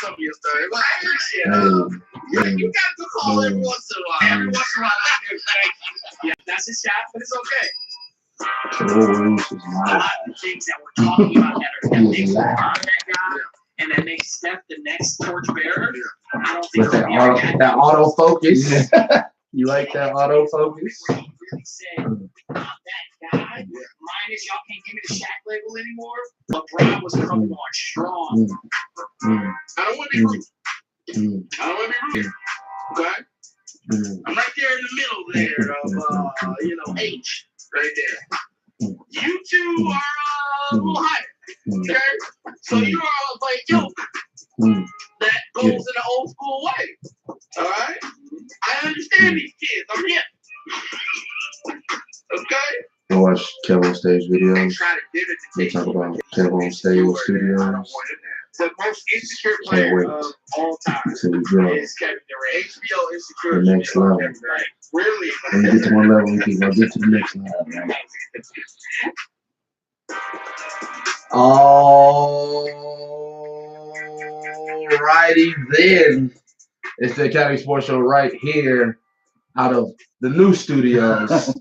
some of your stories. But I appreciate it. You got to call every once in a while. Every once in a while, thank you. Yeah, that's a shot, but it's okay. A lot of the things that we're talking about that makes LeBron that guy and that makes Steph the next torchbearer. I don't think that autofocus. You like that autofocus? Really said, that guy, minus y'all can't give me the Shaq label anymore. LeBron was coming on strong. I don't want to be rude. Okay? I'm right there in the middle there of, H, right there. You two are a little higher. Okay? So you are like yolk that goes in the old school way. All right? I understand these kids. I'm here. Okay? You watch Kev on Stage videos. They talk about Kev on Stage studios. The most insecure player of all time is Kevin Durant. HBO insecure. The next level. Really? When you get to one level, you can go get to the next level. Alrighty then. It's the Academy Sports Show right here out of the new studios.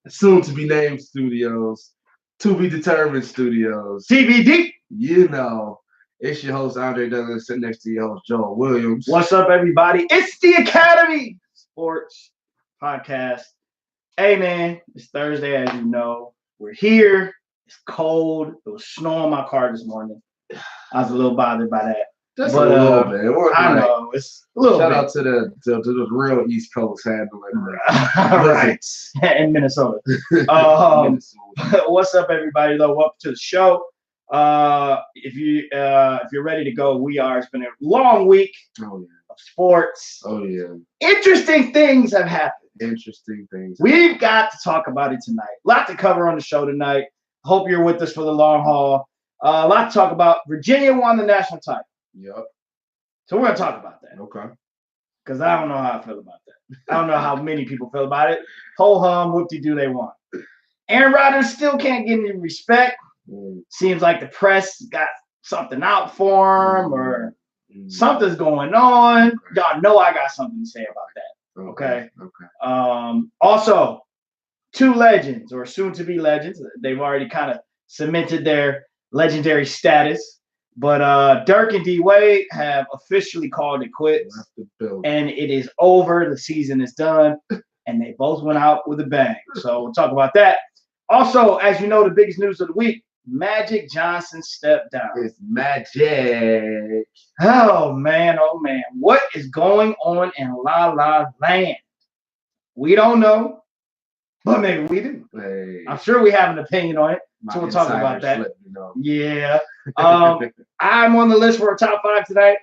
Soon to be named studios. To be determined studios. TBD. You know. It's your host, Andre Douglas, sitting next to your host, Joel Williams. What's up, everybody? It's the Academy Sports Podcast. Hey, man, it's Thursday, as you know. We're here. It's cold. It was snow in my car this morning. I was a little bothered by that. Just a little bit. I know. It's a little Shout bit. out to the real East Coast handling right. In Minnesota. What's up, everybody? Welcome to the show. If you're ready to go, we are. It's been a long week of sports. Oh yeah. Interesting things have happened. Interesting things. We've got to talk about it tonight. A lot to cover on the show tonight. Hope you're with us for the long haul. A lot to talk about. Virginia won the national title. Yep. So we're gonna talk about that. Okay. Because I don't know how I feel about that. I don't know how many people feel about it. Ho hum, whoop-de-doo, they won. Aaron Rodgers still can't get any respect. Seems like the press got something out for him or something's going on. Y'all know I got something to say about that. Okay. Also, two legends or soon to be legends. They've already kind of cemented their legendary status. But Dirk and D Wade have officially called it quits. And it is over. The season is done. And they both went out with a bang. So we'll talk about that. Also, as you know, the biggest news of the week, Magic Johnson stepped down. It's Magic. Oh, man. What is going on in La La Land? We don't know, but maybe we do. Hey. I'm sure we have an opinion on it, so we'll talk about that. Yeah. I'm on the list for a top 5 tonight.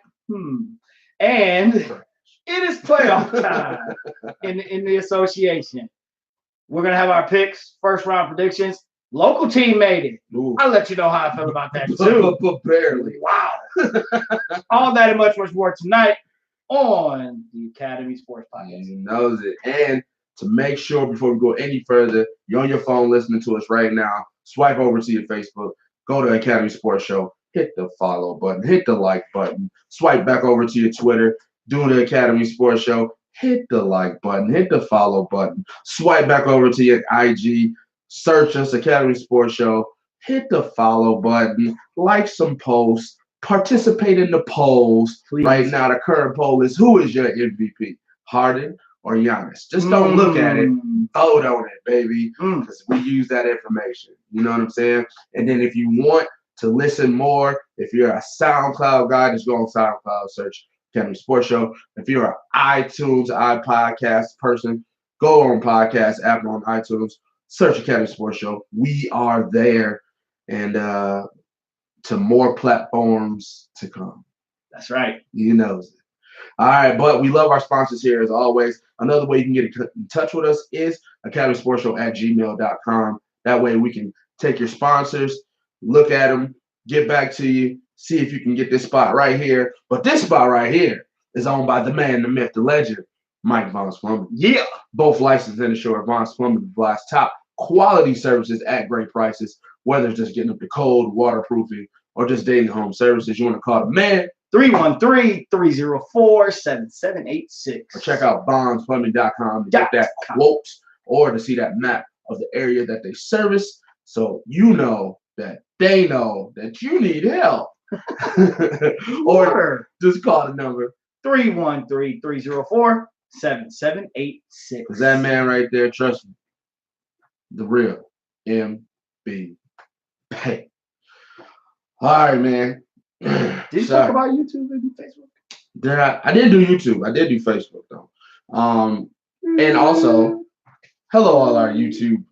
And it is playoff time in the association. We're going to have our picks, first round predictions. Local team made it. Ooh. I'll let you know how I feel about that too. But barely. Wow. All that and much more tonight on the Academy Sports Podcast. You knows it. And to make sure before we go any further, you're on your phone listening to us right now. Swipe over to your Facebook. Go to Academy Sports Show. Hit the follow button. Hit the like button. Swipe back over to your Twitter. Do the Academy Sports Show. Hit the like button. Hit the follow button. Swipe back over to your IG. Search us, Academy Sports Show. Hit the follow button. Like some posts. Participate in the polls. Please. Right now, the current poll is, who is your MVP? Harden or Giannis? Just don't look at it. Vote on it, baby. Because we use that information. You know what I'm saying? And then if you want to listen more, if you're a SoundCloud guy, just go on SoundCloud, search Academy Sports Show. If you're an iTunes, iPodcast person, go on podcast app on iTunes. Search Academy Sports Show. We are there, and to more platforms to come. That's right. You know it. All right, but we love our sponsors here as always. Another way you can get in touch with us is academysportshow@gmail.com. That way we can take your sponsors, look at them, get back to you, see if you can get this spot right here. But this spot right here is owned by the man, the myth, the legend, Mike Vaughn's Plumbing. Yeah. Both licensed and insured. Vaughn's Plumbing provides top quality services at great prices, whether it's just getting up the cold, waterproofing, or just daily home services. You want to call the man, 313-304-7786. Or check out bondsplumbing.com to get that quote or to see that map of the area that they service, so you know that they know that you need help. Or just call the number 313-304-7786. Because that man right there, trust me, the real MB Pay. All right, man. Did you talk about YouTube and Facebook? I didn't do YouTube. I did do Facebook though. And also, hello all our YouTube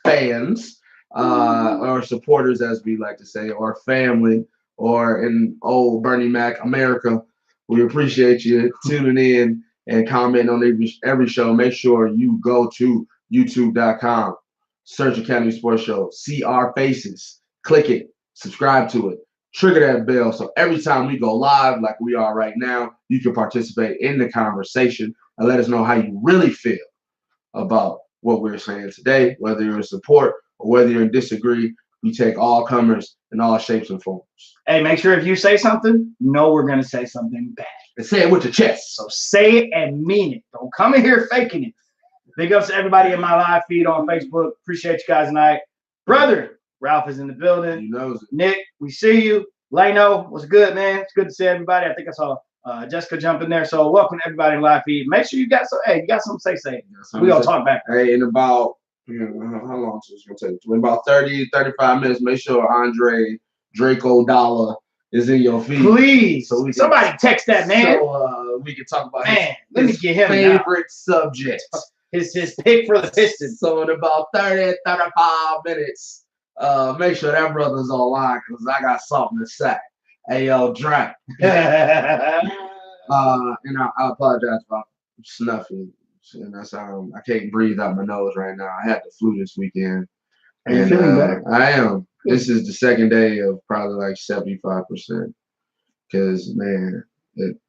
fans, or supporters, as we like to say, or family, or in old Bernie Mac America. We appreciate you tuning in and commenting on every show. Make sure you go to youtube.com, search Academy Sports Show, see our faces, click it, subscribe to it, trigger that bell, so every time we go live like we are right now, you can participate in the conversation and let us know how you really feel about what we're saying today, whether you're in support or whether you're in disagree. We take all comers in all shapes and forms. Hey, make sure if you say something, we're going to say something bad. And say it with your chest. So say it and mean it. Don't come in here faking it. Big ups to everybody in my live feed on Facebook. Appreciate you guys tonight. Brother, Ralph is in the building. You knows it. Nick, we see you. Leno, what's good, man? It's good to see everybody. I think I saw Jessica jump in there. So welcome to everybody in live feed. Make sure you got something to say. We gonna talk back. Hey, in about how long is this gonna take? In about 30, 35 minutes, make sure Andre Draco Dollar is in your feed. Please. So somebody text that man. So we can talk about let me get him favorite subject. His pick for the Pistons. So in about 30, 35 minutes, make sure that brother's online because I got something to say. Hey, yo, Drake. And I apologize about snuffing. And that's I can't breathe out my nose right now. I had the flu this weekend. Are you feeling better? I am. This is the second day of probably like 75%. Because man,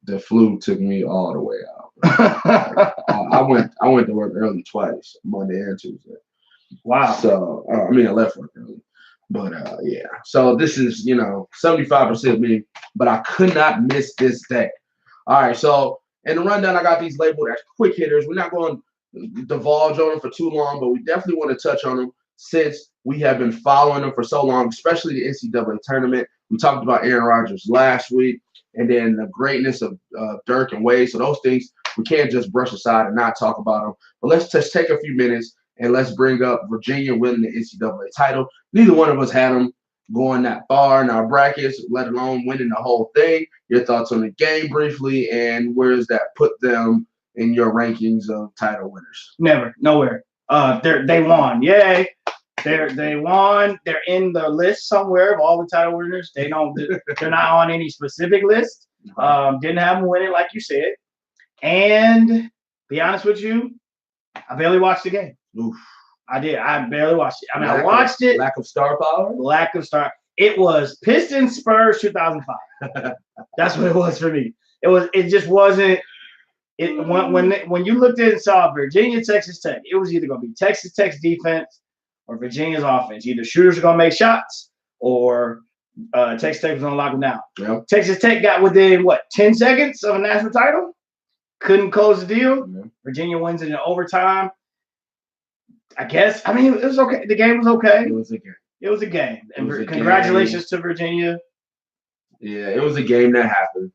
the flu took me all the way out. I went to work early twice, Monday and Tuesday. Wow. So I left work early. But yeah. So this is 75% me, but I could not miss this day. All right, so in the rundown, I got these labeled as quick hitters. We're not going to divulge on them for too long, but we definitely want to touch on them since we have been following them for so long, especially the NCAA tournament. We talked about Aaron Rodgers last week, and then the greatness of Dirk and Wade. So those things we can't just brush aside and not talk about them. But let's just take a few minutes and let's bring up Virginia winning the NCAA title. Neither one of us had them going that far in our brackets, let alone winning the whole thing. Your thoughts on the game briefly, and where does that put them in your rankings of title winners? Nowhere. They won. Yay. They won. They're in the list somewhere of all the title winners. They're not on any specific list. Didn't have them winning, like you said. And be honest with you, I barely watched the game. Oof. I did. I barely watched it. I watched it. Lack of star power? Lack of star. It was Pistons Spurs 2005. That's what it was for me. It just wasn't. When you looked at it and saw Virginia, Texas Tech, it was either going to be Texas Tech's defense or Virginia's offense. Either shooters are going to make shots or Texas Tech was going to lock them down. Yep. Texas Tech got within, 10 seconds of a national title? Couldn't close the deal. Yep. Virginia wins it in overtime. I guess. It was okay. The game was okay. It was a game. It was a game. And congratulations to Virginia. Yeah, it was a game that happened.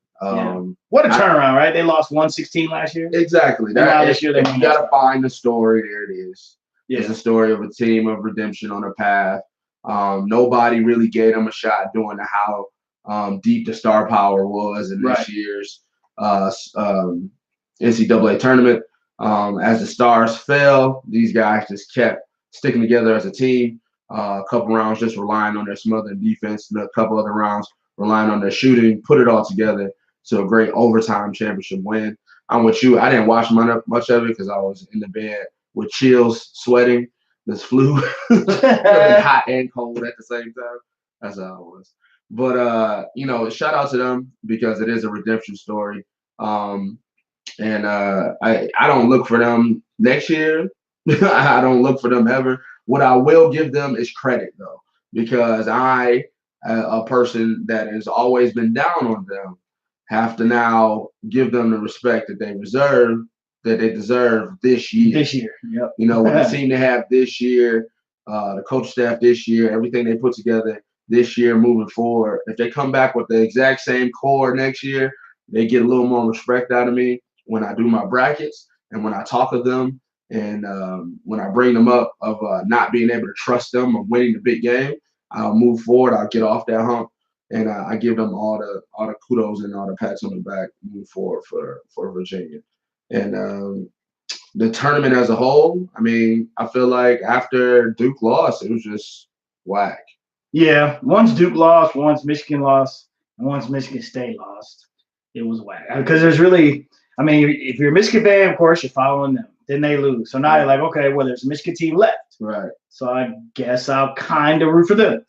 What a turnaround, right? They lost 116 last year. Exactly. Now this year they you got to find the story. There it is. Yeah. It's a story of a team of redemption on a path. Nobody really gave them a shot doing how deep the star power was in this year's NCAA tournament. As the stars fell, these guys just kept sticking together as a team. A couple rounds just relying on their smothering defense, and a couple other rounds relying on their shooting, put it all together to a great overtime championship win. I'm with you. I didn't watch much of it because I was in the bed with chills, sweating. This flu, hot and cold at the same time. That's how it was. But shout out to them because it is a redemption story. And I don't look for them next year. I don't look for them ever. What I will give them is credit, though, because I, a person that has always been down on them, have to now give them the respect that they deserve this year. This year, yep. You know, with the team they have this year, the coach staff this year, everything they put together this year moving forward. If they come back with the exact same core next year, they get a little more respect out of me when I do my brackets and when I talk to them and when I bring them up of not being able to trust them of winning the big game. I'll move forward. I'll get off that hump, and I give them all the kudos and all the pats on the back. Move forward for Virginia, and the tournament as a whole. I mean, I feel like after Duke lost, it was just whack. Yeah, once Duke lost, once Michigan lost, and once Michigan State lost, it was whack. Because there's really, I mean, if you're a Michigan fan, of course, you're following them. Then they lose. So now you're like, okay, well, there's a Michigan team left. Right. So I guess I'll kind of root for them.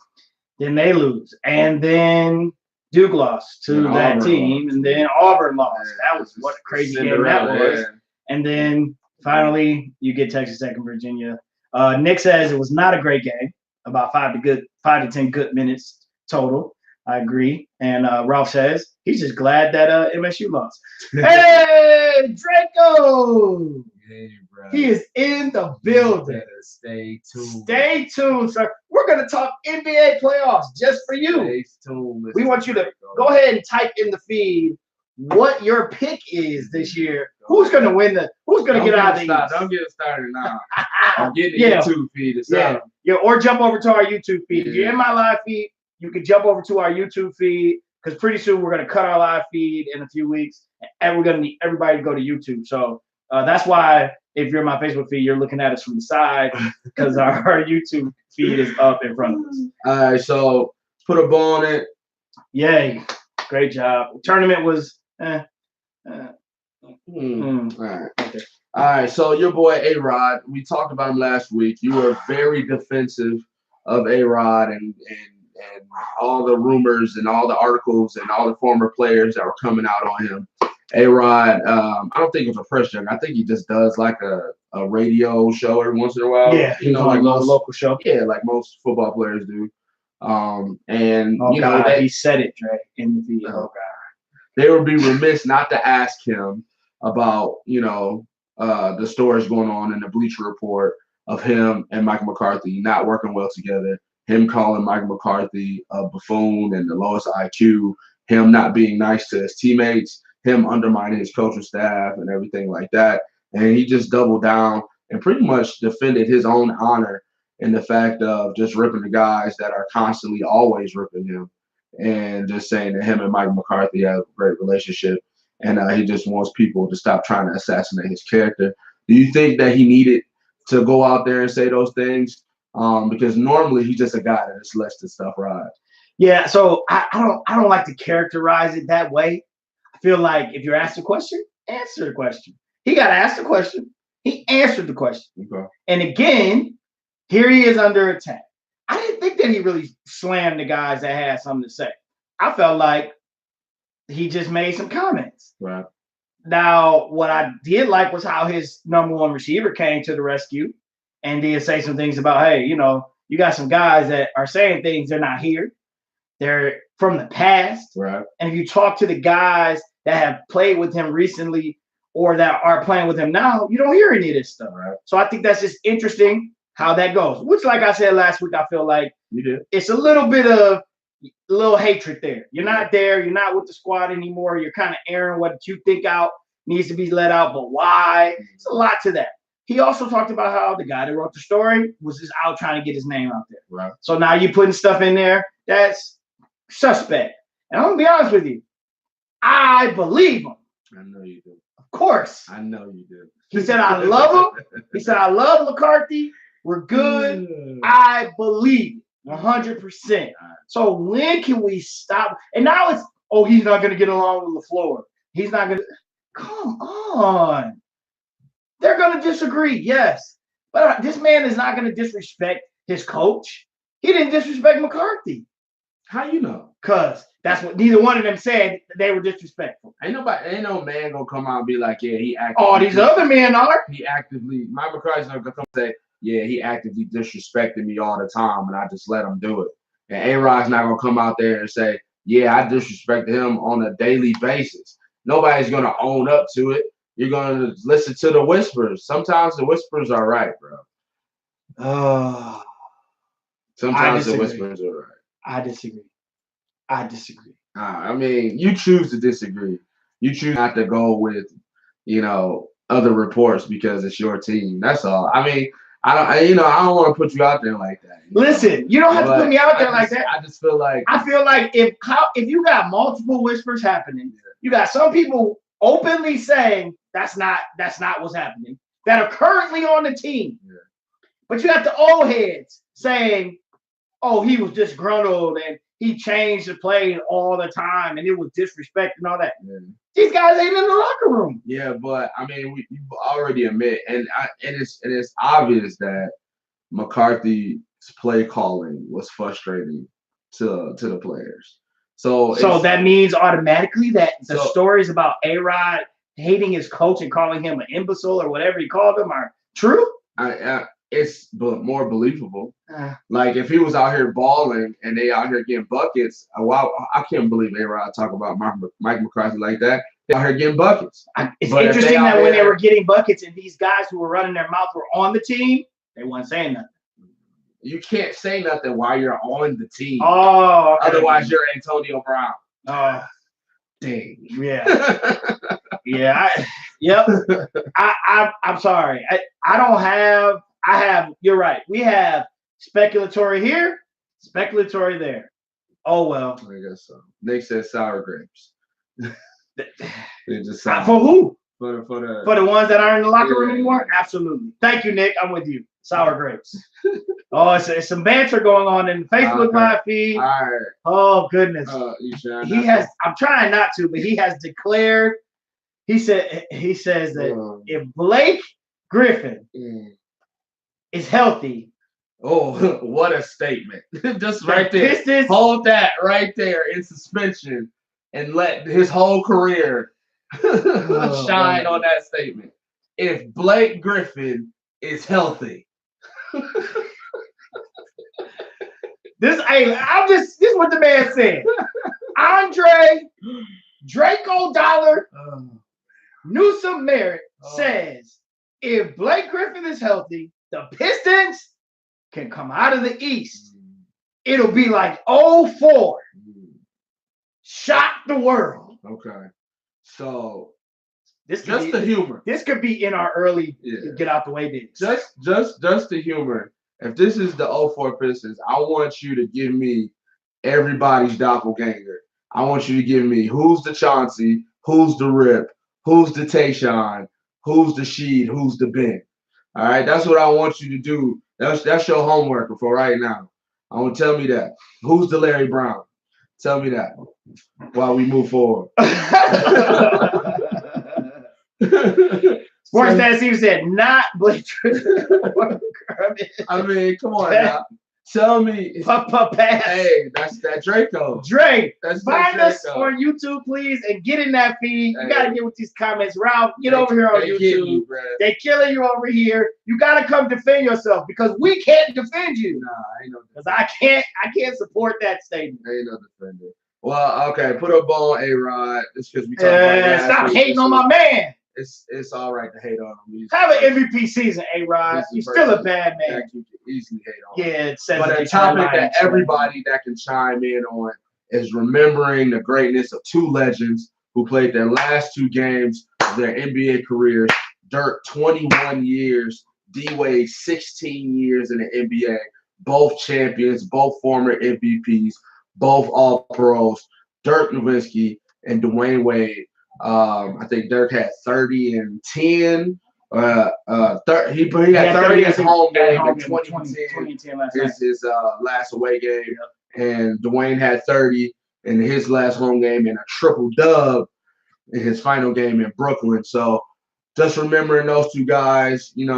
Then they lose. And then Duke lost to that Auburn team. lost. And then Auburn lost. Yeah, That was what a crazy game Cinderella, that was. yeah. And then finally, you get Texas Tech and Virginia. Nick says it was not a great game. About 5 to 10 good minutes total. I agree. And Ralph says he's just glad that MSU lost. Hey, Draco! Hey, bro. He is in the building. Better stay tuned. Stay tuned, sir. We're going to talk NBA playoffs just for you. Stay tuned. We want you to go ahead and type in the feed what your pick is this year. Who's going to win who's going to get out of the East? Don't get it started now. I'm getting the Yeah. YouTube feed. Yeah, or jump over to our YouTube feed. If you're in my live feed, you can jump over to our YouTube feed because pretty soon we're going to cut our live feed in a few weeks, and we're going to need everybody to go to YouTube. So that's why if you're in my Facebook feed, you're looking at us from the side because our YouTube feed is up in front of us. All right, so put a ball on it. Yay. Great job. Tournament was All right. All right, so your boy A-Rod, we talked about him last week. You were very defensive of A-Rod and all the rumors and all the articles and all the former players that were coming out on him. A-Rod, I don't think it was a press jump. I think he just does like a radio show every once in a while. yeah, you know, like most most local show. yeah, like most football players do. And Oh, you know God, that he said it, Dre, in the feed. Oh, they would be remiss not to ask him about, you know, the stories going on in the Bleacher Report of him and Mike McCarthy not working well together, him calling Mike McCarthy a buffoon and the lowest IQ, him not being nice to his teammates, him undermining his coaching staff and everything like that. And he just doubled down and pretty much defended his own honor in the fact of just ripping the guys that are constantly always ripping him and just saying that him and Mike McCarthy have a great relationship. And he just wants people to stop trying to assassinate his character. Do you think that he needed to go out there and say those things? Because normally he's just a guy that just lets this stuff ride. Yeah, so I don't like to characterize it that way. I feel like if you're asked a question, answer the question. He got asked the question. He answered the question. Okay. And again, here he is under attack. I didn't think that he really slammed the guys that had something to say. I felt like he just made some comments. Right. Now, what I did like was how his number one receiver came to the rescue and did say some things about, hey, you know, you got some guys that are saying things, they're not here. They're from the past. Right. And if you talk to the guys that have played with him recently or that are playing with him now, you don't hear any of this stuff. Right. So I think that's just interesting how that goes, which, like I said last week, I feel like You did. it's a little bit of a little hatred there. You're not there. You're not with the squad anymore. You're kind of airing what you think out needs to be let out, but why? It's a lot to that. He also talked about how the guy that wrote the story was just out trying to get his name out there. Right. So now you're putting stuff in there that's suspect. And I'm going to be honest with you. I believe him. I know you do. Of course. I know you do. He said, I love him. He said, I love McCarthy. We're good. I believe 100%. So when can we stop? And now it's, oh, he's not going to get along with LaFleur. He's not going to. Come on. They're going to disagree, yes. But this man is not going to disrespect his coach. He didn't disrespect McCarthy. How you know? Because that's what neither one of them said, that they were disrespectful. Ain't no man gonna come out and be like, yeah, he actively. Oh, these other men are. He actively. Mike McCarthy's not gonna come say, yeah, he actively disrespected me all the time, and I just let him do it. And A-Rod's not gonna come out there and say, yeah, I disrespected him on a daily basis. Nobody's gonna own up to it. You're gonna listen to the whispers. Sometimes the whispers are right, bro. Oh, Sometimes the disagree. whispers are right. I disagree. I disagree. I mean, you choose to disagree. You choose not to go with, other reports because it's your team. That's all. I mean, I don't want to put you out there like that. Listen, you don't have to put me out there like that. I just feel like if you got multiple whispers happening, you got some people openly saying that's not what's happening that are currently on the team. Yeah. But you got the old heads saying, oh, he was disgruntled and he changed the play all the time and it was disrespect and all that. Yeah. These guys ain't in the locker room. Yeah, but I mean, you already admit, and it's obvious that McCarthy's play calling was frustrating to the players. So that means automatically that the stories about A-Rod hating his coach and calling him an imbecile or whatever he called him are true? It's more believable. Like if he was out here balling and they out here getting buckets, wow, I can't believe A-Rod talk about Mike McCarthy like that. They out here getting buckets. It's interesting that when they were getting buckets and these guys who were running their mouth were on the team, they weren't saying nothing. You can't say nothing while you're on the team. Oh, okay. Otherwise you're Antonio Brown. Oh, dang. Yeah. Yeah. Yep. I'm sorry. I have. You're right. We have speculatory here, speculatory there. Oh well. I guess so. Nick says sour grapes. Just for who? For the ones that aren't in the locker room anymore? Absolutely. Thank you, Nick. I'm with you. Sour grapes. Oh, it's some banter going on in the Facebook live feed. All right. Oh goodness. He has. I'm trying not to, but he has declared. He says that if Blake Griffin is healthy. Oh, what a statement. Just right there. Hold that right there in suspension and let his whole career shine on that statement. If Blake Griffin is healthy. This is what the man said. Andre Draco Dollar Newsom Merritt says if Blake Griffin is healthy, the Pistons can come out of the East. It'll be like 04. Shock the world. Okay. So this just the humor. This could be in our early get out the way days. Just the humor. If this is the 04 Pistons, I want you to give me everybody's doppelganger. I want you to give me who's the Chauncey, who's the Rip, who's the Tayshaun, who's the Sheed, who's the Ben. All right, that's what I want you to do. That's your homework for right now. I want to tell me that. Who's the Larry Brown? Tell me that while we move forward. Sports Fantasy said not Blake. I mean, come on now. Tell me. Hey, that's that Draco. Drake. Find us on YouTube, please, and get in that feed. You got to get with these comments. Ralph, get over here on YouTube. They killing you over here. You got to come defend yourself because we can't defend you. Nah, I ain't no because I can't support that statement. I ain't no defender. Well, okay, put a ball on A-Rod. It's because we talked about stop hating on my man. It's all right to hate on him. Have an MVP season, A-Rod. You're still a bad man. You can easily hate on. Yeah, it says. But a topic that everybody that can chime in on is remembering the greatness of two legends who played their last two games of their NBA careers. Dirk, 21 years. D-Wade, 16 years in the NBA. Both champions, both former MVPs, both All-Pros. Dirk Nowitzki and Dwayne Wade. I think Dirk had 30 and 10. He had 30 in his home game in 2010. His last away game. And Dwayne had 30 in his last home game and a triple dub in his final game in Brooklyn. So just remembering those two guys, that's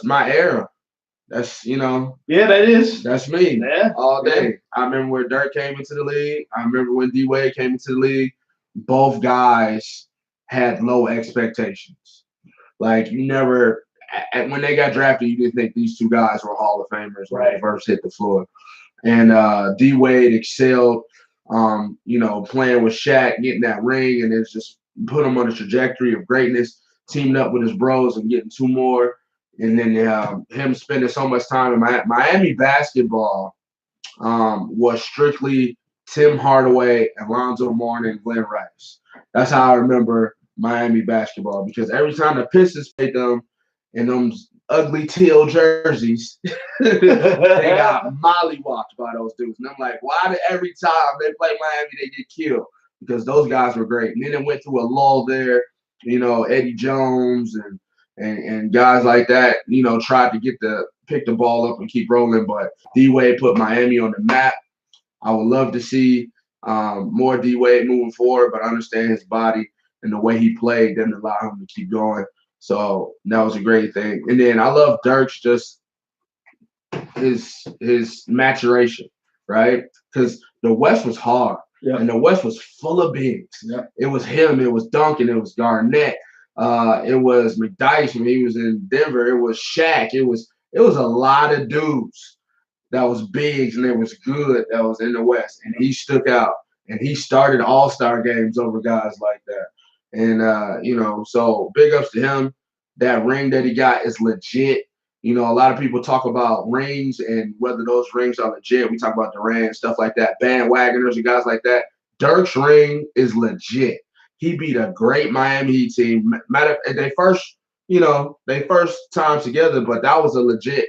my era. That's that is. That's me. Yeah. All day. Yeah. I remember when Dirk came into the league. I remember when D-Wade came into the league. Both guys had low expectations. Like you never when they got drafted, you didn't think these two guys were Hall of Famers when they first hit the floor. And D Wade excelled, playing with Shaq, getting that ring, and it's just put him on a trajectory of greatness, teaming up with his bros and getting 2 more. And then him spending so much time in Miami basketball was strictly Tim Hardaway, Alonzo Mourning, and Glenn Rice. That's how I remember Miami basketball, because every time the Pistons played them in them ugly teal jerseys, they got mollywopped by those dudes. And I'm like, why did every time they play Miami, they get killed? Because those guys were great. And then it went through a lull there. Eddie Jones and guys like that, tried to pick the ball up and keep rolling. But D-Wade put Miami on the map. I would love to see more D-Wade moving forward, but I understand his body and the way he played didn't allow him to keep going. So that was a great thing. And then I love Dirk's just his maturation, right? Because the West was hard. Yeah. And the West was full of bigs. Yeah. It was him. It was Duncan. It was Garnett. It was McDyess when he was in Denver. It was Shaq. It was a lot of dudes that was bigs and it was good that was in the West. And he stuck out. And he started all-star games over guys like that. And, so big ups to him. That ring that he got is legit. A lot of people talk about rings and whether those rings are legit. We talk about Durant, stuff like that, bandwagoners and guys like that. Dirk's ring is legit. He beat a great Miami Heat team. They first time together, but that was a legit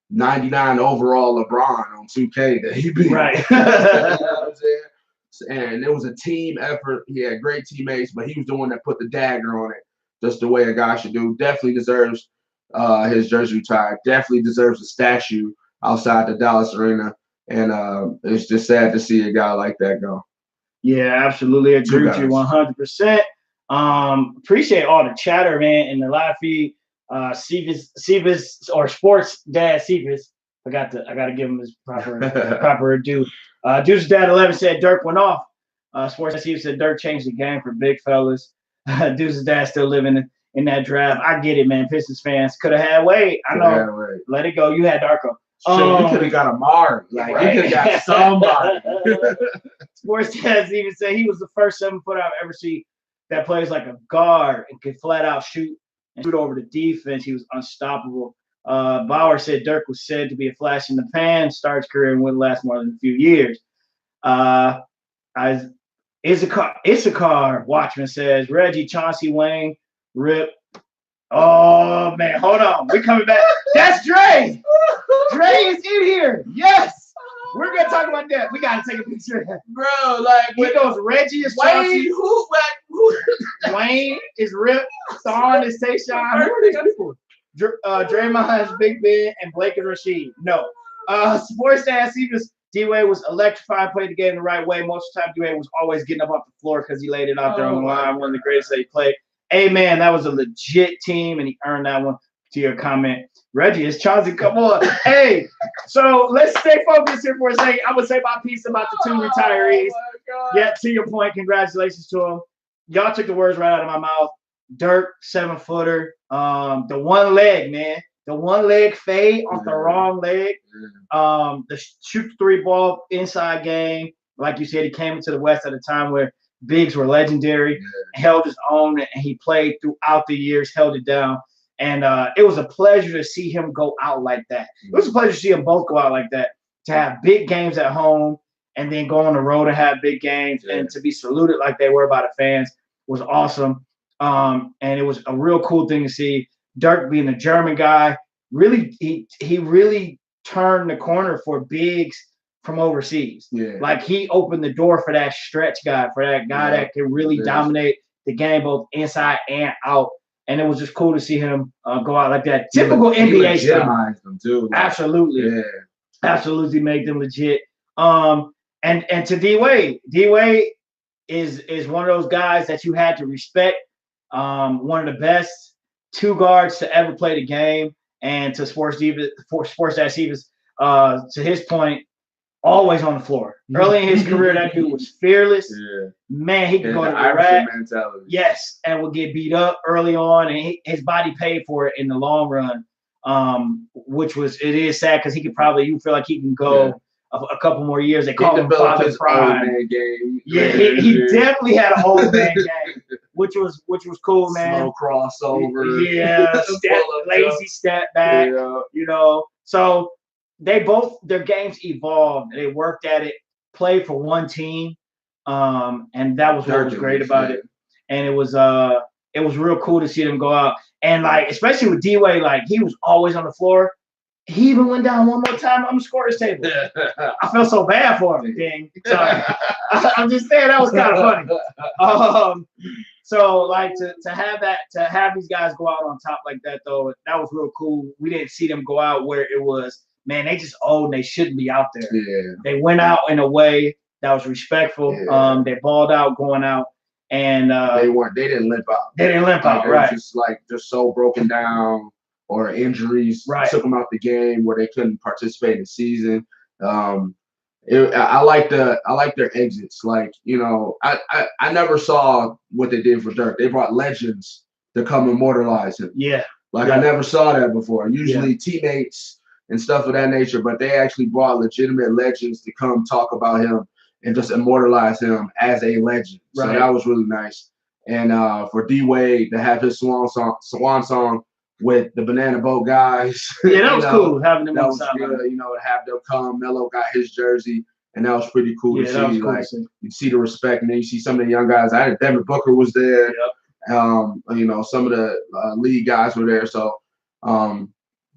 99 overall LeBron on 2K that he beat. Right. You know what I'm saying? And it was a team effort. He had great teammates, but he was the one that put the dagger on it, just the way a guy should do. Definitely deserves his jersey retired. Definitely deserves a statue outside the Dallas Arena. And it's just sad to see a guy like that go. Yeah, absolutely agree with you 100%. Appreciate all the chatter, man, in the live feed. Cephas or Sports Dad Cephas. I got to give him his proper due. Deuce's Dad 11 said Dirk went off. Sports Dad Cephas said Dirk changed the game for big fellas. Deuce's Dad still living in that draft. I get it, man. Pistons fans could have had Wade. I know. Let it go. You had Darko. You could have got Amari. You could have got somebody. Sports Dad even said he was the first 7-footer I've ever seen that plays like a guard and could flat out shoot over the defense. He was unstoppable. Bauer said Dirk was said to be a flash in the pan, starts career and wouldn't last more than a few years. Issachar Watchman says Reggie, Chauncey, Wayne, Rip. Oh man, hold on. We're coming back. That's Dre. Dre is in here. Yes. We're gonna talk about that. We gotta take a picture of that. Bro, like he goes, Reggie is Chauncey. Wayne is Rip. Thorne is Tayshaun. Draymond is Big Ben, and Blake is Rasheed. No. Sports Dad Cephas, D-Wade was electrified, played the game the right way. Most of the time, D-Wade was always getting up off the floor because he laid it out there on the line. One of the greatest that he played. Hey, man, that was a legit team, and he earned that one. To your comment, Reggie is Chauncey. Come on. Hey, so let's stay focused here for a second. I'm going to say my piece about the 2 retirees. Yeah, to your point, congratulations to them. Y'all took the words right out of my mouth. Dirk, 7-footer. The one leg, man. The one leg fade off the wrong leg. The shoot 3 ball inside game. Like you said, he came into the West at a time where bigs were legendary, held his own, and he played throughout the years, held it down. And it was a pleasure to see him go out like that. It was a pleasure to see them both go out like that, to have big games at home and then go on the road and have big games and to be saluted like they were by the fans was awesome. And it was a real cool thing to see. Dirk being a German guy, really, he really turned the corner for bigs from overseas. Yeah. Like he opened the door for that stretch guy, for that guy that can really dominate the game both inside and out. And it was just cool to see him go out like that. Typical NBA style. Them too. Absolutely. Yeah. Absolutely made them legit. And to D-Wade. D-Wade is one of those guys that you had to respect. One of the best 2 guards to ever play the game. And to Sports Dad Cephas, to his point, always on the floor. Early in his career, that dude was fearless. Yeah. Man, he could go to the rack. Yes, and would get beat up early on, and his body paid for it in the long run. Which is sad because he could probably, you feel like he can go a couple more years. They He called him developed Father his old Prime. man game. Yeah, he definitely had an old man game, which was cool, man. Slow crossover. Yeah, Pull-up lazy jump. step back. Yeah. You know, so their games evolved. They worked at it, played for one team, and that was what was great about it. And it was real cool to see them go out. And like, especially with D-Wade, like he was always on the floor. He even went down one more time on the scorer's table. I felt so bad for him, dang. So I'm just saying that was kind of funny. So like to have these guys go out on top like that though, that was real cool. We didn't see them go out where it was, man, they just old and they shouldn't be out there. Yeah. They went out in a way that was respectful. Yeah. They balled out going out. And they didn't limp out. They didn't limp out, They right? were just so broken down, or injuries took them out the game where they couldn't participate in the season. I like their exits. Like, you know, I never saw what they did for Dirk. They brought legends to come immortalize him. Yeah. Like I never saw that before. Usually teammates and stuff of that nature, but they actually brought legitimate legends to come talk about him and just immortalize him as a legend. So that was really nice. And for D-Wade to have his swan song with the Banana Boat guys. Yeah, that was cool having them that on was the side. good, you know, to have them come. Melo got his jersey, and that was pretty cool to see. That was cool like to see. you see the respect, and then you see some of the young guys. Devin Booker was there. You know, some of the league guys were there. So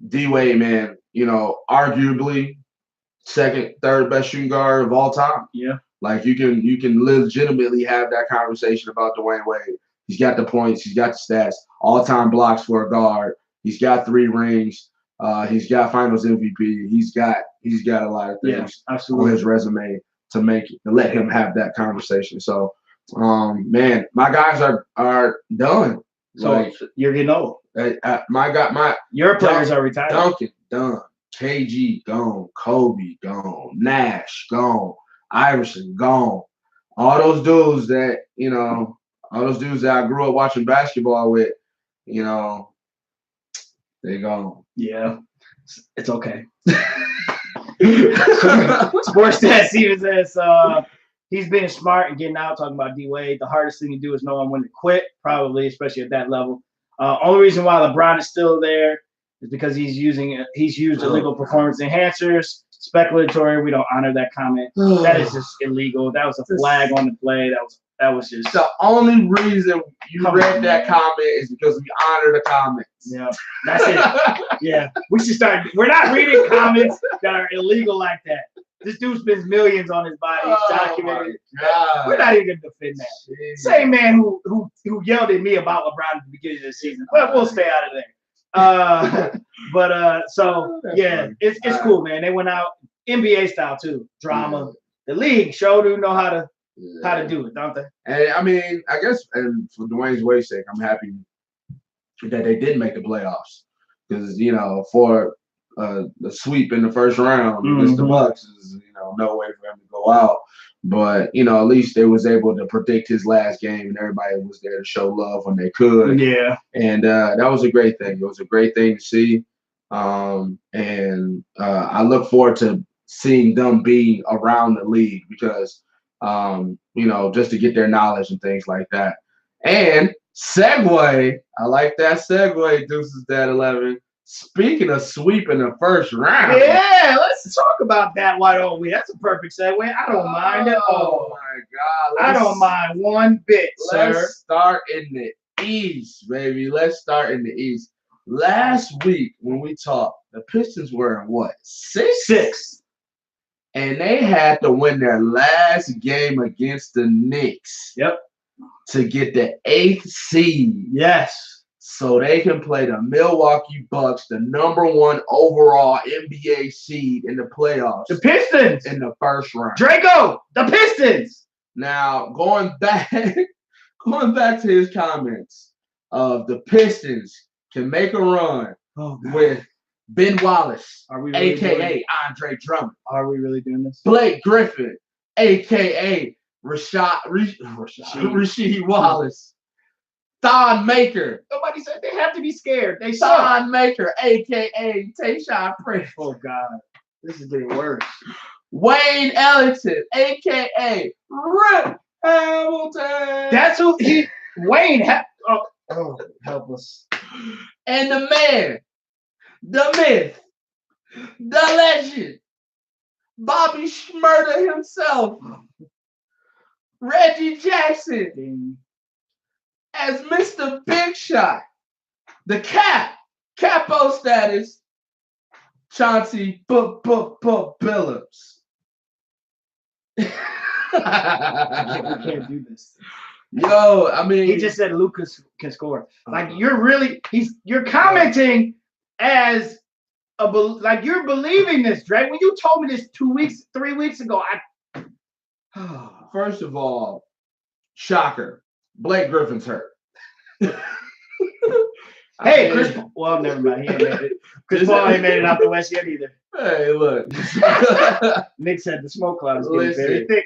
D-Wade, man, you know, arguably second, third best shooting guard of all time. Yeah. Like you can legitimately have that conversation about Dwayne Wade. He's got the points, he's got the stats, all-time blocks for a guard. He's got 3 rings. He's got Finals MVP. He's got a lot of things on his resume to let him have that conversation. So, man, my guys are done. So like, you're getting old. Your players are retired. Duncan done. KG gone. Kobe gone. Nash gone. Iverson gone. All those dudes that I grew up watching basketball with, you know, they gone. Yeah, it's okay. Sports Stat Stevens says he's being smart and getting out, talking about D-Wade. The hardest thing to do is knowing when to quit, probably, especially at that level. Only reason why LeBron is still there is because he's used illegal performance enhancers. Speculatory. We don't honor that comment. That is just illegal. That was a flag on the play. That was just the only reason you read that comment is because we honor the comments. Yeah, that's it. Yeah, we should start. We're not reading comments that are illegal like that. This dude spends millions on his body. He's documented. We're not even gonna defend that. Jeez. Same man who yelled at me about LeBron at the beginning of the season. But we'll stay out of there. It's cool, man. They went out NBA style too. Drama. The league showed who know how to do it, don't they? And I mean, I guess, and for Dwayne Wade's sake, I'm happy that they did make the playoffs because for the sweep in the first round against the Bucks is no way for him to go out. But at least they was able to predict his last game, and everybody was there to show love when they could. Yeah, and that was a great thing. It was a great thing to see, and I look forward to seeing them be around the league because just to get their knowledge and things like that. And segue, I like that segue, Deuces Dad 11. Speaking of sweep in the first round. Yeah, let's talk about that. Why don't we? That's a perfect segue. I don't mind it. Oh my God. I don't mind one bit, sir. Let's start in the East, baby. Let's start in the East. Last week when we talked, the Pistons were in what? Six. And they had to win their last game against the Knicks. Yep. To get the 8th seed. Yes. So they can play the Milwaukee Bucks, the #1 overall NBA seed in the playoffs. The Pistons in the first round. Draco, the Pistons. Now going back to his comments of the Pistons can make a run with Ben Wallace, really aka Andre Drummond. Are we really doing this? Blake Griffin, aka Rasheed Wallace. Thon Maker. Nobody said they have to be scared. They Thon Maker, a.k.a. Tayshaun Prince. Oh, God. This is getting worse. Wayne Ellington, a.k.a. Rip Hamilton. That's who he. Wayne. Oh, help us. And the man, the myth, the legend, Bobby Shmurda himself, Reggie Jackson, as Mr. Big Shot, the capo status, Chauncey Billups. I can't do this. Yo, I mean, He just said Lucas can score. Like you're commenting as like you're believing this, Drake. When you told me this 3 weeks ago, first of all, shocker, Blake Griffin's hurt. Hey, Chris. Well, never mind. He ain't made it. Chris Paul ain't made it out the West yet either. Hey, look. Nick said the smoke cloud is getting very thick.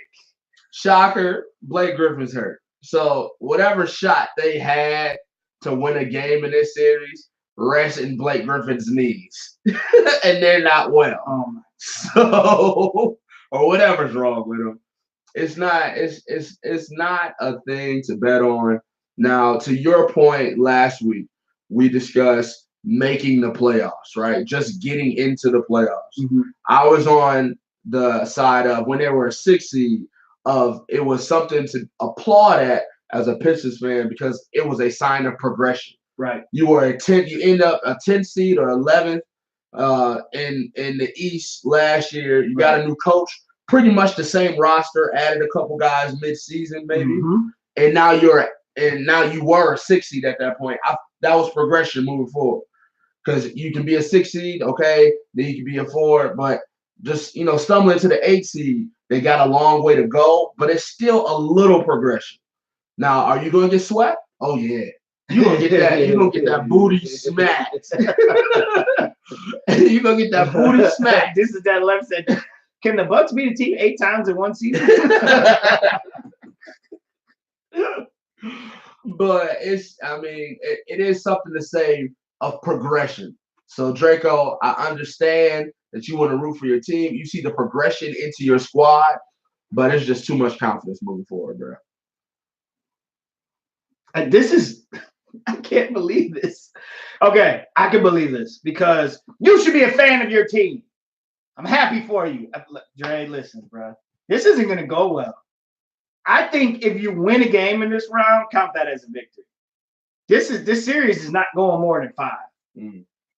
Shocker, Blake Griffin's hurt. So whatever shot they had to win a game in this series rests in Blake Griffin's knees, and they're not well. So, or whatever's wrong with them, it's not. It's not a thing to bet on. Now, to your point, last week we discussed making the playoffs, right? Just getting into the playoffs. Mm-hmm. I was on the side of when they were a 6 seed. It was something to applaud at as a Pistons fan because it was a sign of progression. Right. You were a 10. You end up a 10 seed or 11th in the East last year. You got a new coach, pretty much the same roster. Added a couple guys mid-season, maybe, and now you were a 6 seed at that point. That was progression moving forward because you can be a 6 seed, okay, then you can be a 4, but just stumbling to the 8 seed. They got a long way to go, but it's still a little progression. Now, are you going to get swept? Oh, yeah. You're going to get that. You're going to get that booty smacked. You're going to get that booty smacked. This is that left said, can the Bucks beat a team 8 times in one season? But it is something to say of progression. So, Draco, I understand that you want to root for your team. You see the progression into your squad, but it's just too much confidence moving forward, bro. I can't believe this. Okay, I can believe this because you should be a fan of your team. I'm happy for you. Dre, listen, bro. This isn't going to go well. I think if you win a game in this round, count that as a victory. This series is not going more than 5.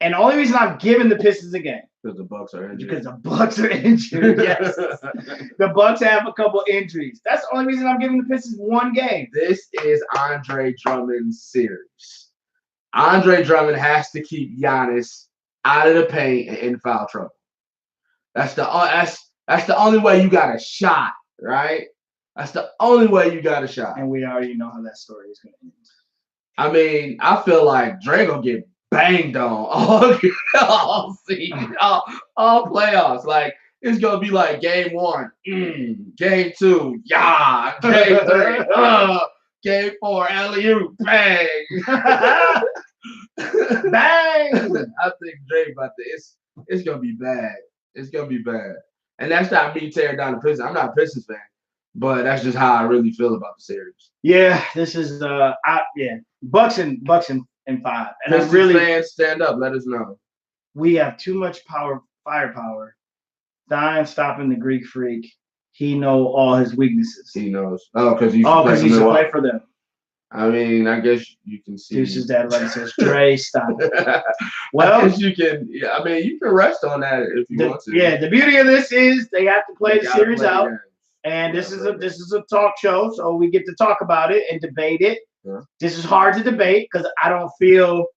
And the only reason I'm giving the Pistons a game because the Bucks are injured. Because the Bucks are injured. Yes, the Bucks have a couple injuries. That's the only reason I'm giving the Pistons 1 game. This is Andre Drummond's series. Andre Drummond has to keep Giannis out of the paint and in foul trouble. That's the only way you got a shot, right? That's the only way you got a shot. And we already know how that story is going to end. I mean, I feel like Dre gonna get banged on all season, all playoffs. Like it's gonna be like game 1, game 2, yeah, game 3, game 4, alley-oop, bang, bang. I think Dre about to. It's gonna be bad. It's gonna be bad, and that's not me tearing down the Pistons. I'm not a Pistons fan, but that's just how I really feel about the series. Yeah, this is Bucks and 5. And Pistons fans, stand up. Let us know. We have too much firepower. Stein stopping the Greek Freak. He know all his weaknesses. He knows. Oh, because he used to play for them. I mean, I guess you can see. Deuce's dad like says, Dre, stop it. Well, I guess you can. Yeah, I mean, you can rest on that if you want to. Yeah, the beauty of this is they have to play the series out, and this is a talk show, so we get to talk about it and debate it. Yeah. This is hard to debate because I don't feel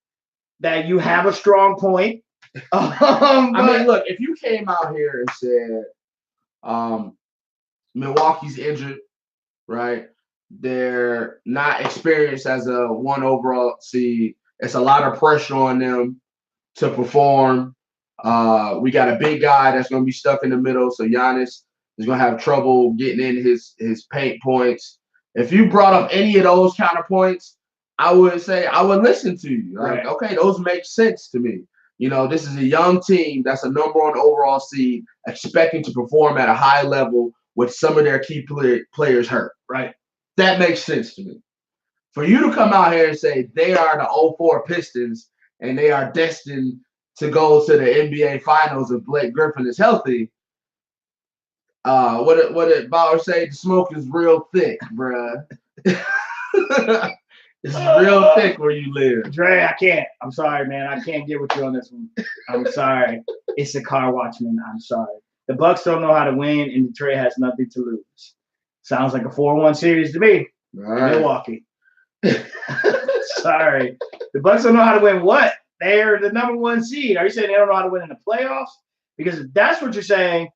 that you have a strong point. I mean, look, if you came out here and said Milwaukee's injured, right? They're not experienced as a 1 overall seed. It's a lot of pressure on them to perform. We got a big guy that's going to be stuck in the middle, so Giannis is going to have trouble getting in his paint points. If you brought up any of those counterpoints, I would say I would listen to you. Like, okay, those make sense to me. You know, this is a young team that's a #1 overall seed, expecting to perform at a high level with some of their key players hurt. Right. That makes sense to me. For you to come out here and say they are the 04 Pistons and they are destined to go to the NBA Finals if Blake Griffin is healthy, what did Bauer say? The smoke is real thick, bruh. It's real thick where you live. Dre, I can't. I'm sorry, man. I can't get with you on this one. I'm sorry. It's a car watchman. I'm sorry. The Bucks don't know how to win, and Detroit has nothing to lose. Sounds like a 4-1 series to me. All right. Milwaukee. Sorry. The Bucks don't know how to win what? They're the #1 seed. Are you saying they don't know how to win in the playoffs? Because if that's what you're saying,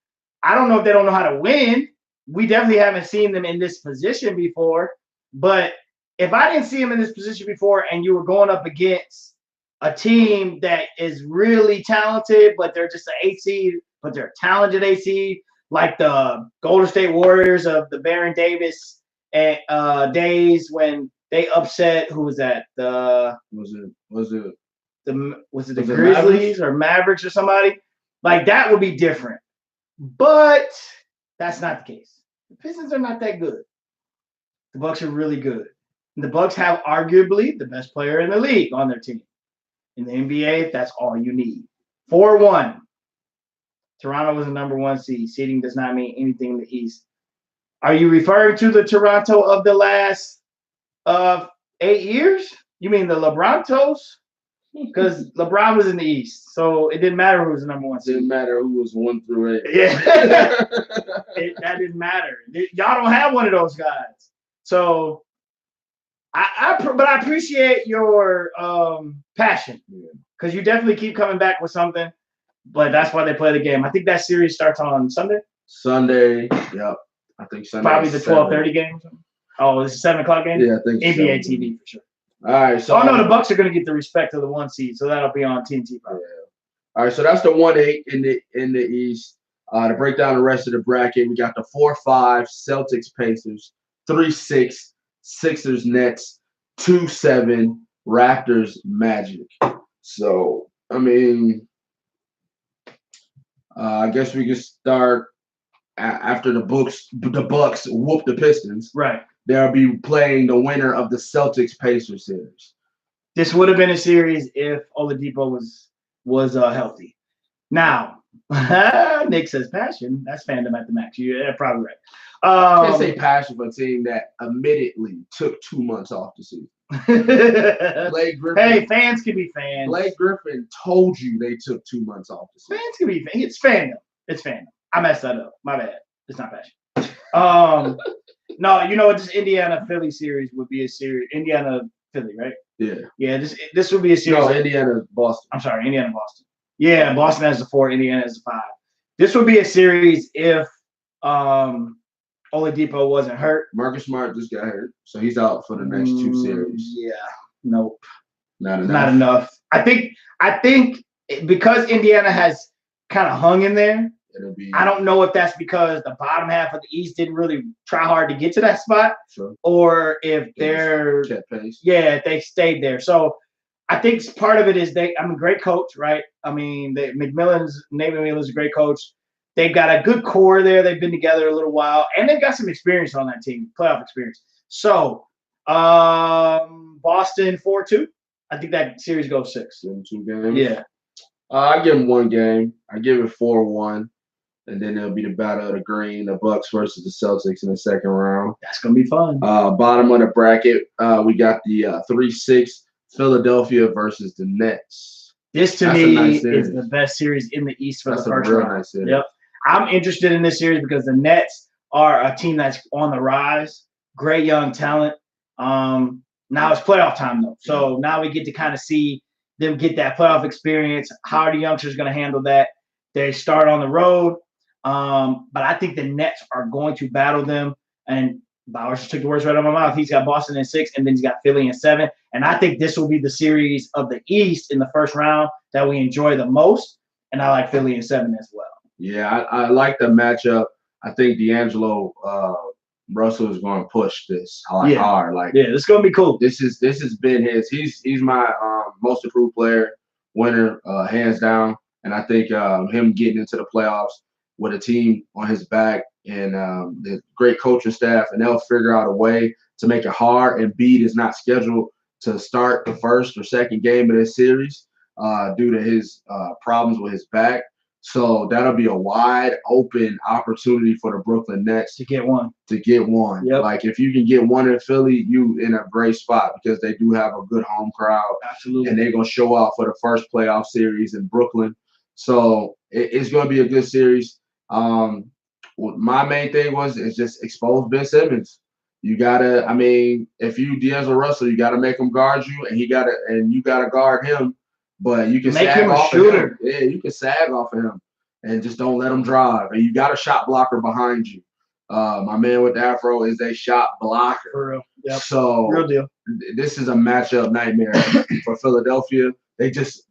I don't know if they don't know how to win. We definitely haven't seen them in this position before. But if I didn't see them in this position before and you were going up against a team that is really talented, but they're just an 8 seed, but they're a talented 8 seed, like the Golden State Warriors of the Baron Davis days when they upset, who was that? Was it The Grizzlies or Mavericks or somebody? Like that would be different. But that's not the case. The Pistons are not that good. The Bucks are really good. And the Bucks have arguably the best player in the league on their team. In the NBA, that's all you need. 4-1. Toronto was the #1 seed. Seeding does not mean anything in the East. Are you referring to the Toronto of the last 8 years? You mean the LeBrontos? Because LeBron was in the East, so it didn't matter who was the #1 seed. Didn't matter who was 1 through 8. Yeah, that didn't matter. Y'all don't have one of those guys. So, but I appreciate your passion because you definitely keep coming back with something. But that's why they play the game. I think that series starts on Sunday. Sunday, yep. I think Sunday. Probably the 12:30 game. Oh, it's a 7 o'clock game. Yeah, I think NBA so. TV for sure. All right, so no, the Bucks are going to get the respect of the 1 seed, so that'll be on TNT. Yeah. All right, so that's the 1-8 in the East. To break down the rest of the bracket, we got the 4-5 Celtics Pacers, 3-6 Sixers Nets, 2-7 Raptors Magic. So I mean, I guess we can start after the Bucks whoop the Pistons. Right. They'll be playing the winner of the Celtics Pacers series. This would have been a series if Oladipo was healthy. Now, Nick says passion. That's fandom at the max. You're probably right. I can't say passion for a team that admittedly took 2 months off the season. Blake Griffin. Hey, fans can be fans. Blake Griffin told you they took 2 months off the season. Fans can be fans. It's fandom. It's fandom. I messed that up. My bad. It's not passion. No, you know what? This Indiana-Philly series would be a series. Indiana-Philly, right? Yeah. Yeah, this would be a series. No, Indiana-Boston. I'm sorry, Indiana-Boston. Yeah, Boston has the 4, Indiana has the 5. This would be a series if Oladipo wasn't hurt. Marcus Smart just got hurt, so he's out for the next 2 series. Yeah, nope. Not enough. I think because Indiana has kind of hung in there, it'll be. I don't know if that's because the bottom half of the East didn't really try hard to get to that spot, sure. or if they're kept pace. Yeah, if they stayed there. So I think part of it is I'm a great coach, right? I mean, Nate McMillan's a great coach. They've got a good core there. They've been together a little while, and they've got some experience on that team, playoff experience. So Boston 4-2. I think that series goes 6. 2 games. Yeah. I give them 1 game. I give it 4-1, and then it'll be the battle of the green, the Bucks versus the Celtics in the second round. That's gonna be fun. Bottom of the bracket, we got the 3-6 Philadelphia versus the Nets. This to me is the best series in the East for the first round. Nice series. Yep. I'm interested in this series because the Nets are a team that's on the rise. Great young talent. Now it's playoff time though, so now we get to kind of see them get that playoff experience. How are the youngsters going to handle that? They start on the road, but I think the Nets are going to battle them. And Bowers just took the words right out of my mouth. He's got Boston in 6, and then he's got Philly in 7. And I think this will be the series of the East in the first round that we enjoy the most. And I like Philly in 7 as well. Yeah, I like the matchup. I think D'Angelo Russell is going to push this hard. Like, yeah, this is going to be cool. This has been his. He's my most improved player winner, hands down. And I think him getting into the playoffs with a team on his back and the great coaching staff, and they'll figure out a way to make it hard. Embiid is not scheduled to start the first or second game of this series due to his problems with his back. So that'll be a wide open opportunity for the Brooklyn Nets to get one. Yep. Like if you can get one in Philly, you in a great spot because they do have a good home crowd. Absolutely. And they're gonna show out for the first playoff series in Brooklyn. So it's gonna be a good series. My main thing is just expose Ben Simmons. You gotta, I mean, if you D'Angelo Russell, you gotta make him guard you, and you gotta guard him. But you can make sag him a off shooter. Of him. Yeah, you can sag off of him, and just don't let him drive. And you got a shot blocker behind you. My man with the afro is a shot blocker. For real. Yep. So real deal. This is a matchup nightmare for Philadelphia.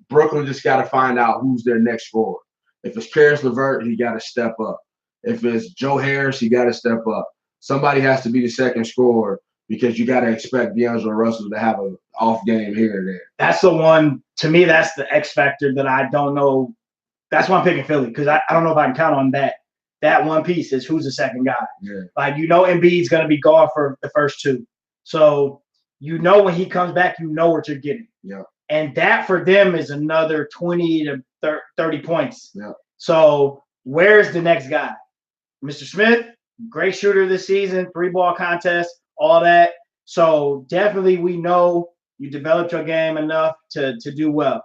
Brooklyn just got to find out who's their next scorer. If it's Karis LeVert, he got to step up. If it's Joe Harris, he got to step up. Somebody has to be the second scorer because you got to expect D'Angelo Russell to have an off game here and there. That's the one, to me, that's the X factor that I don't know. That's why I'm picking Philly because I don't know if I can count on that. That one piece is who's the second guy. Yeah. Like, Embiid's going to be gone for the first two. So, when he comes back, what you're getting. Yeah. And that for them is another 20 to 30 points. Yeah. So, where's the next guy? Mr. Smith, great shooter this season, 3-ball contest, all that. So, definitely we know you developed your game enough to do well.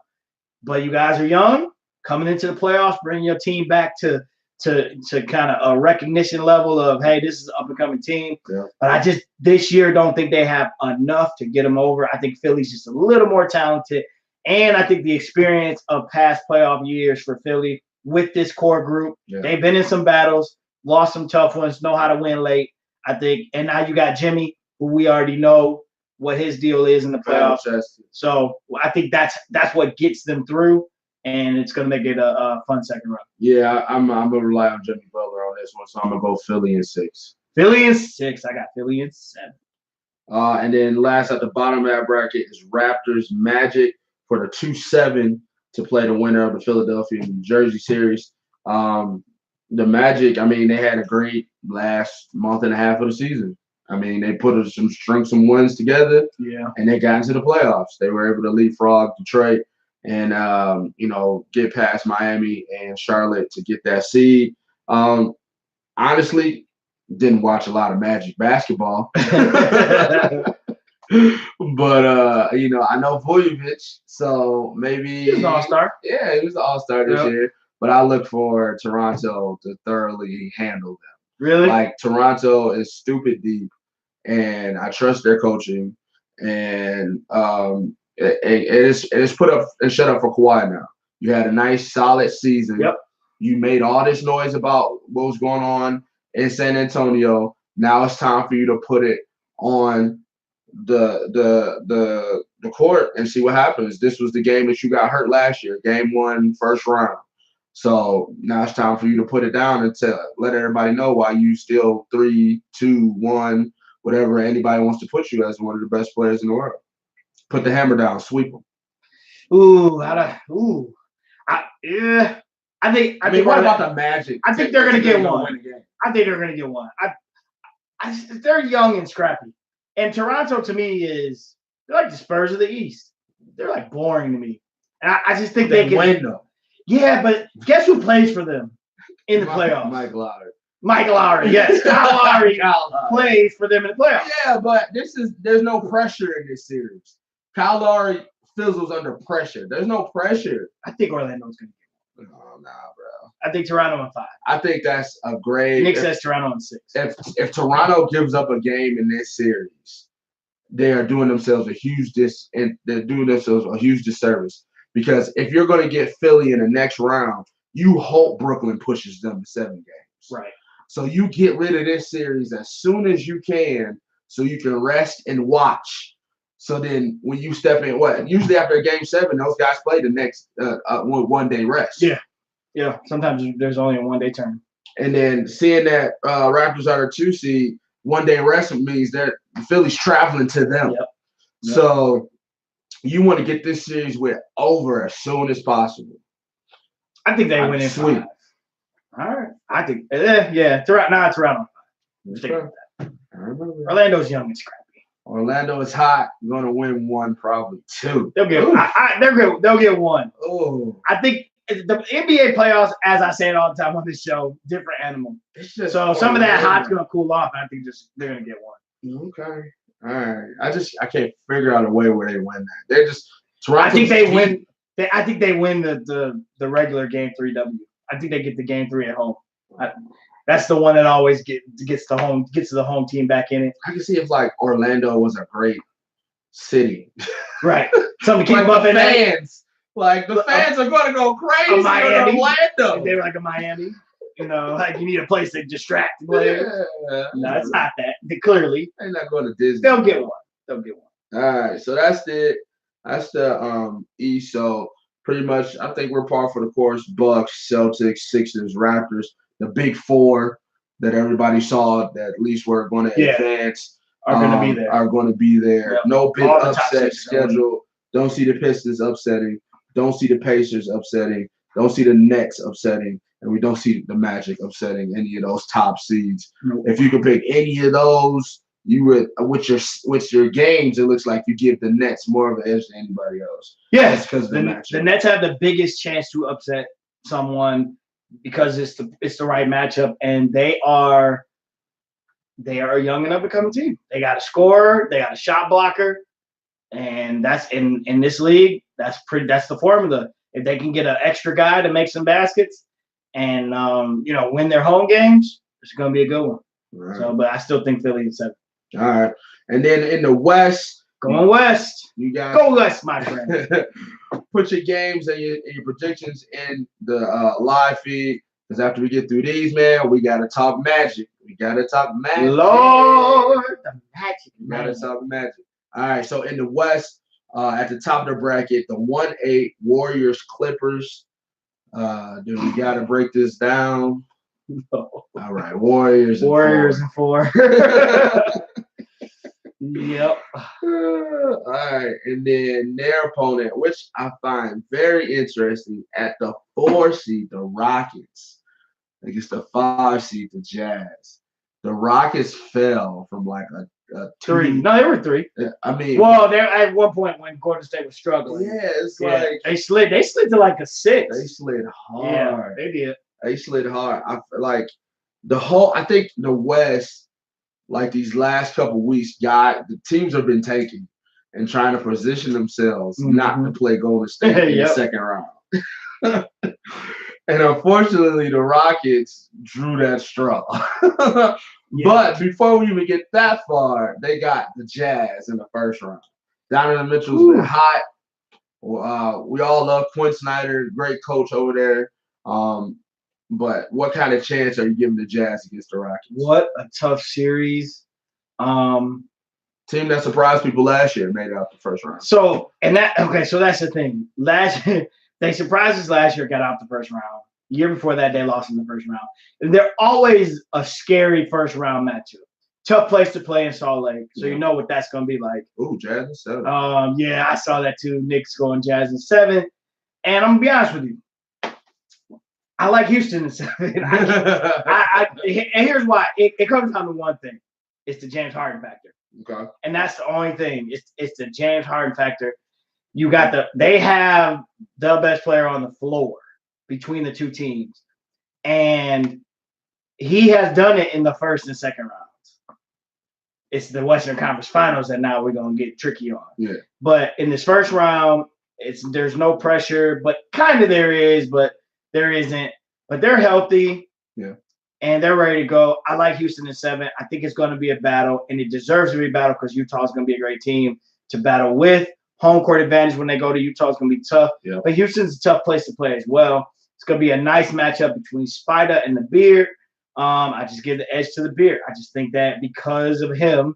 But you guys are young, coming into the playoffs, bringing your team back to kind of a recognition level of, hey, this is an up-and-coming team. Yeah. But I just this year don't think they have enough to get them over. I think Philly's just a little more talented. And I think the experience of past playoff years for Philly with this core group, they've been in some battles, lost some tough ones, know how to win late, I think. And now you got Jimmy, who we already know what his deal is in the playoffs. So I think that's what gets them through. And it's going to make it a fun second round. Yeah, I'm going to rely on Jimmy Butler on this one, so I'm going to go Philly in 6. Philly in 6. I got Philly in 7. And then last at the bottom of that bracket is Raptors Magic for the 2-7 to play the winner of the Philadelphia and New Jersey series. The Magic, I mean, they had a great last month and a half of the season. I mean, they strung some wins together, and they got into the playoffs. They were able to leapfrog Detroit and get past Miami and Charlotte to get that seed. Honestly, didn't watch a lot of Magic basketball. But I know Vujovic, so maybe he was an all-star. Yeah, he was an all-star this year. But I look for Toronto to thoroughly handle them. Really? Like, Toronto is stupid deep, and I trust their coaching. And it is put up and shut up for Kawhi now. You had a nice, solid season. Yep. You made all this noise about what was going on in San Antonio. Now it's time for you to put it on the court and see what happens. This was the game that you got hurt last year, game 1, first round. So now it's time for you to put it down and let everybody know why you still 3, 2, 1, whatever anybody wants to put you as one of the best players in the world. Put the hammer down, sweep them. I think. What about the Magic? I think they're going to get one. I think they're going to get one. They're young and scrappy, and Toronto to me they're like the Spurs of the East. They're like boring to me, and I just think they can win though. Yeah, but guess who plays for them in the playoffs? Mike Lowry, yes. Kyle Lowry plays for them in the playoffs. Yeah, but there's no pressure in this series. Kyle Lowry fizzles under pressure. There's no pressure. I think Orlando's going to get one. Oh, nah, bro. I think Toronto in 5. I think that's a great. Nick says Toronto in 6. If Toronto gives up a game in this series, they are doing themselves a huge disservice. Because if you're going to get Philly in the next round, you hope Brooklyn pushes them to 7 games. Right. So you get rid of this series as soon as you can so you can rest and watch. So then when you step in, usually after game 7, those guys play the next one-day rest. Yeah. Yeah. Sometimes there's only a one-day turn. And then seeing that Raptors are a 2 seed, one-day rest means that Philly's traveling to them. Yep. So you want to get this series with over as soon as possible. I think they win in Sweet. 5. All right. I think, yeah, it's around on 5. Stick with that. I remember. Orlando's young and scrappy. Orlando is hot. Going to win 1, probably 2. They'll get. They'll get 1. Oh, I think the NBA playoffs, as I say it all the time on this show, different animal. So some of that hot's gonna cool off, and I think they're gonna get 1. Okay. All right. I can't figure out a way where they win that. They're just. I think they win. I think they win the regular game 3W. I think they get the game 3 at home. That's the one that always gets to the home team back in it. I can see if like Orlando was a great city. Right. Something to keep like them up the in there. fans. Like the fans are gonna go crazy in Miami. Orlando. If they were like a Miami, like you need a place to distract the players. Yeah. No, it's not that. Clearly, They're not going to Disney. they'll get 1. All right, so that's it. That's the East. So pretty much, I think we're par for the course. Bucks, Celtics, Sixers, Raptors, the big 4 that everybody saw that at least were going to advance are going to be there. Are going to be there. Yep. No big All the top upset 6 schedule. Don't see the Pistons upsetting. Don't see the Pacers upsetting. Don't see the Nets upsetting. And we don't see the Magic upsetting any of those top seeds. Nope. If you could pick any of those, you would with your games. It looks like you give the Nets more of an edge than anybody else. Yes, because the Nets have the biggest chance to upset someone because it's the right matchup, and they are a young and up and coming team. They got a scorer, they got a shot blocker, and that's in this league. That's the formula. If they can get an extra guy to make some baskets and win their home games, it's going to be a good one. Right. So, but I still think Philly in 7. All right, and then in the West, going West. You guys go West, my friend. Put your games and your predictions in the live feed. Because after we get through these, man, we gotta talk Magic. Lord, the Magic. We gotta talk Magic. All right, so in the West, at the top of the bracket, the 1-8 Warriors Clippers. Dude, we gotta break this down. No. All right, Warriors and 4. Yep. All right, and then their opponent, which I find very interesting, at the 4 seed, the Rockets, against the 5 seed, the Jazz. The Rockets fell from like a 3. No, they were 3. I mean, well, they're at one point when Golden State was struggling. Yeah, it's like they slid to like a 6. They slid hard. Yeah, they did. They slid hard. I feel like I think the West, like these last couple weeks, the teams have been taking and trying to position themselves not to play Golden State in the second round. And unfortunately, the Rockets drew that straw. But before we even get that far, they got the Jazz in the first round. Donovan Mitchell's been hot. We all love Quinn Snyder, great coach over there. But what kind of chance are you giving the Jazz against the Rockets? What a tough series. Team that surprised people last year made it out the first round. So that's the thing. They surprised us last year, got out the first round. The year before that, they lost in the first round. And they're always a scary first round matchup. Tough place to play in Salt Lake, so you know what that's going to be like. Ooh, Jazz in 7. Yeah, I saw that too. Knicks going Jazz in 7. And I'm going to be honest with you. I like Houston in 7. And here's why. It comes down to one thing. It's the James Harden factor. Okay. And that's the only thing. It's the James Harden factor. They have the best player on the floor between the two teams. And he has done it in the first and second rounds. It's the Western Conference Finals that now we're going to get tricky on. Yeah. But in this first round, there's no pressure, but kind of there is, but there isn't. But they're healthy. Yeah. And they're ready to go. I like Houston in 7. I think it's going to be a battle, and it deserves to be a battle because Utah's going to be a great team to battle with. Home court advantage when they go to Utah is going to be tough. Yeah. But Houston's a tough place to play as well. It's going to be a nice matchup between Spider and the Beard. I just give the edge to the Beard. I just think that because of him,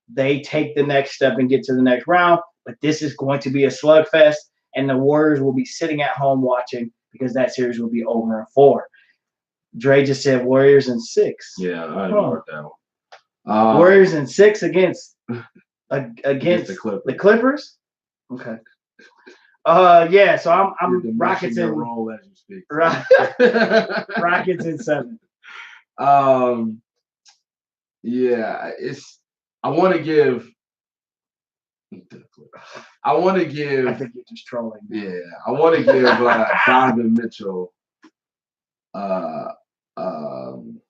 they take the next step and get to the next round. But this is going to be a slugfest, and the Warriors will be sitting at home watching because that series will be over in 4. Dre just said Warriors in 6. Yeah, I ignored that one. Warriors in 6 against the Clippers. Okay. Yeah. So I'm You're Rockets diminishing your in role as you speak. Rockets in 7. Yeah, I want to give. I want to I give. think you're just trolling. Yeah, I want to give Donovan Mitchell um,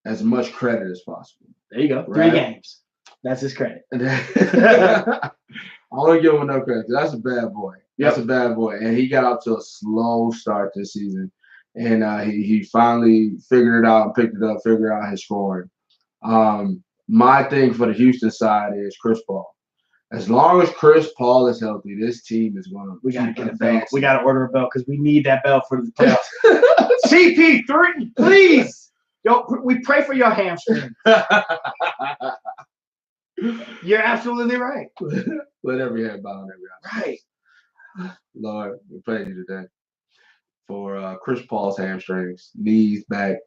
as much credit as possible. There you go. Right. 3 games. That's his credit. I want to give him enough credit. That's a bad boy. That's a bad boy, and he got out to a slow start this season, and he finally figured it out and picked it up, figured out his scoring. My thing for the Houston side is Chris Paul. As long as Chris Paul is healthy, this team is going to. We gotta get a belt. We gotta order a belt because we need that belt for the playoffs. CP3, please. Yo, we pray for your hamstring. You're absolutely right. Let every head bow and every eye. Right. Lord, we pray you today for Chris Paul's hamstrings, knees, back,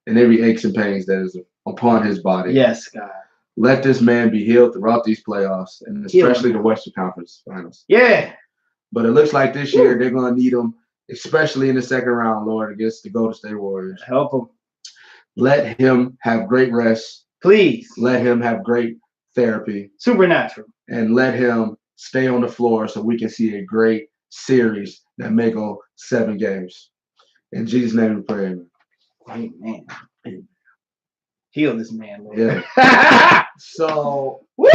and every aches and pains that is upon his body. Yes, God. Let this man be healed throughout these playoffs, and especially the Western Conference Finals. Yeah. But it looks like this year they're going to need him, especially in the second round, Lord, against the Golden State Warriors. Help him. Let him have great rest. Please. Let him have great therapy. Supernatural. And let him stay on the floor so we can see a great series that may go 7 games. In Jesus' name we pray. Amen. Heal this man, Lord. Yeah. So woo!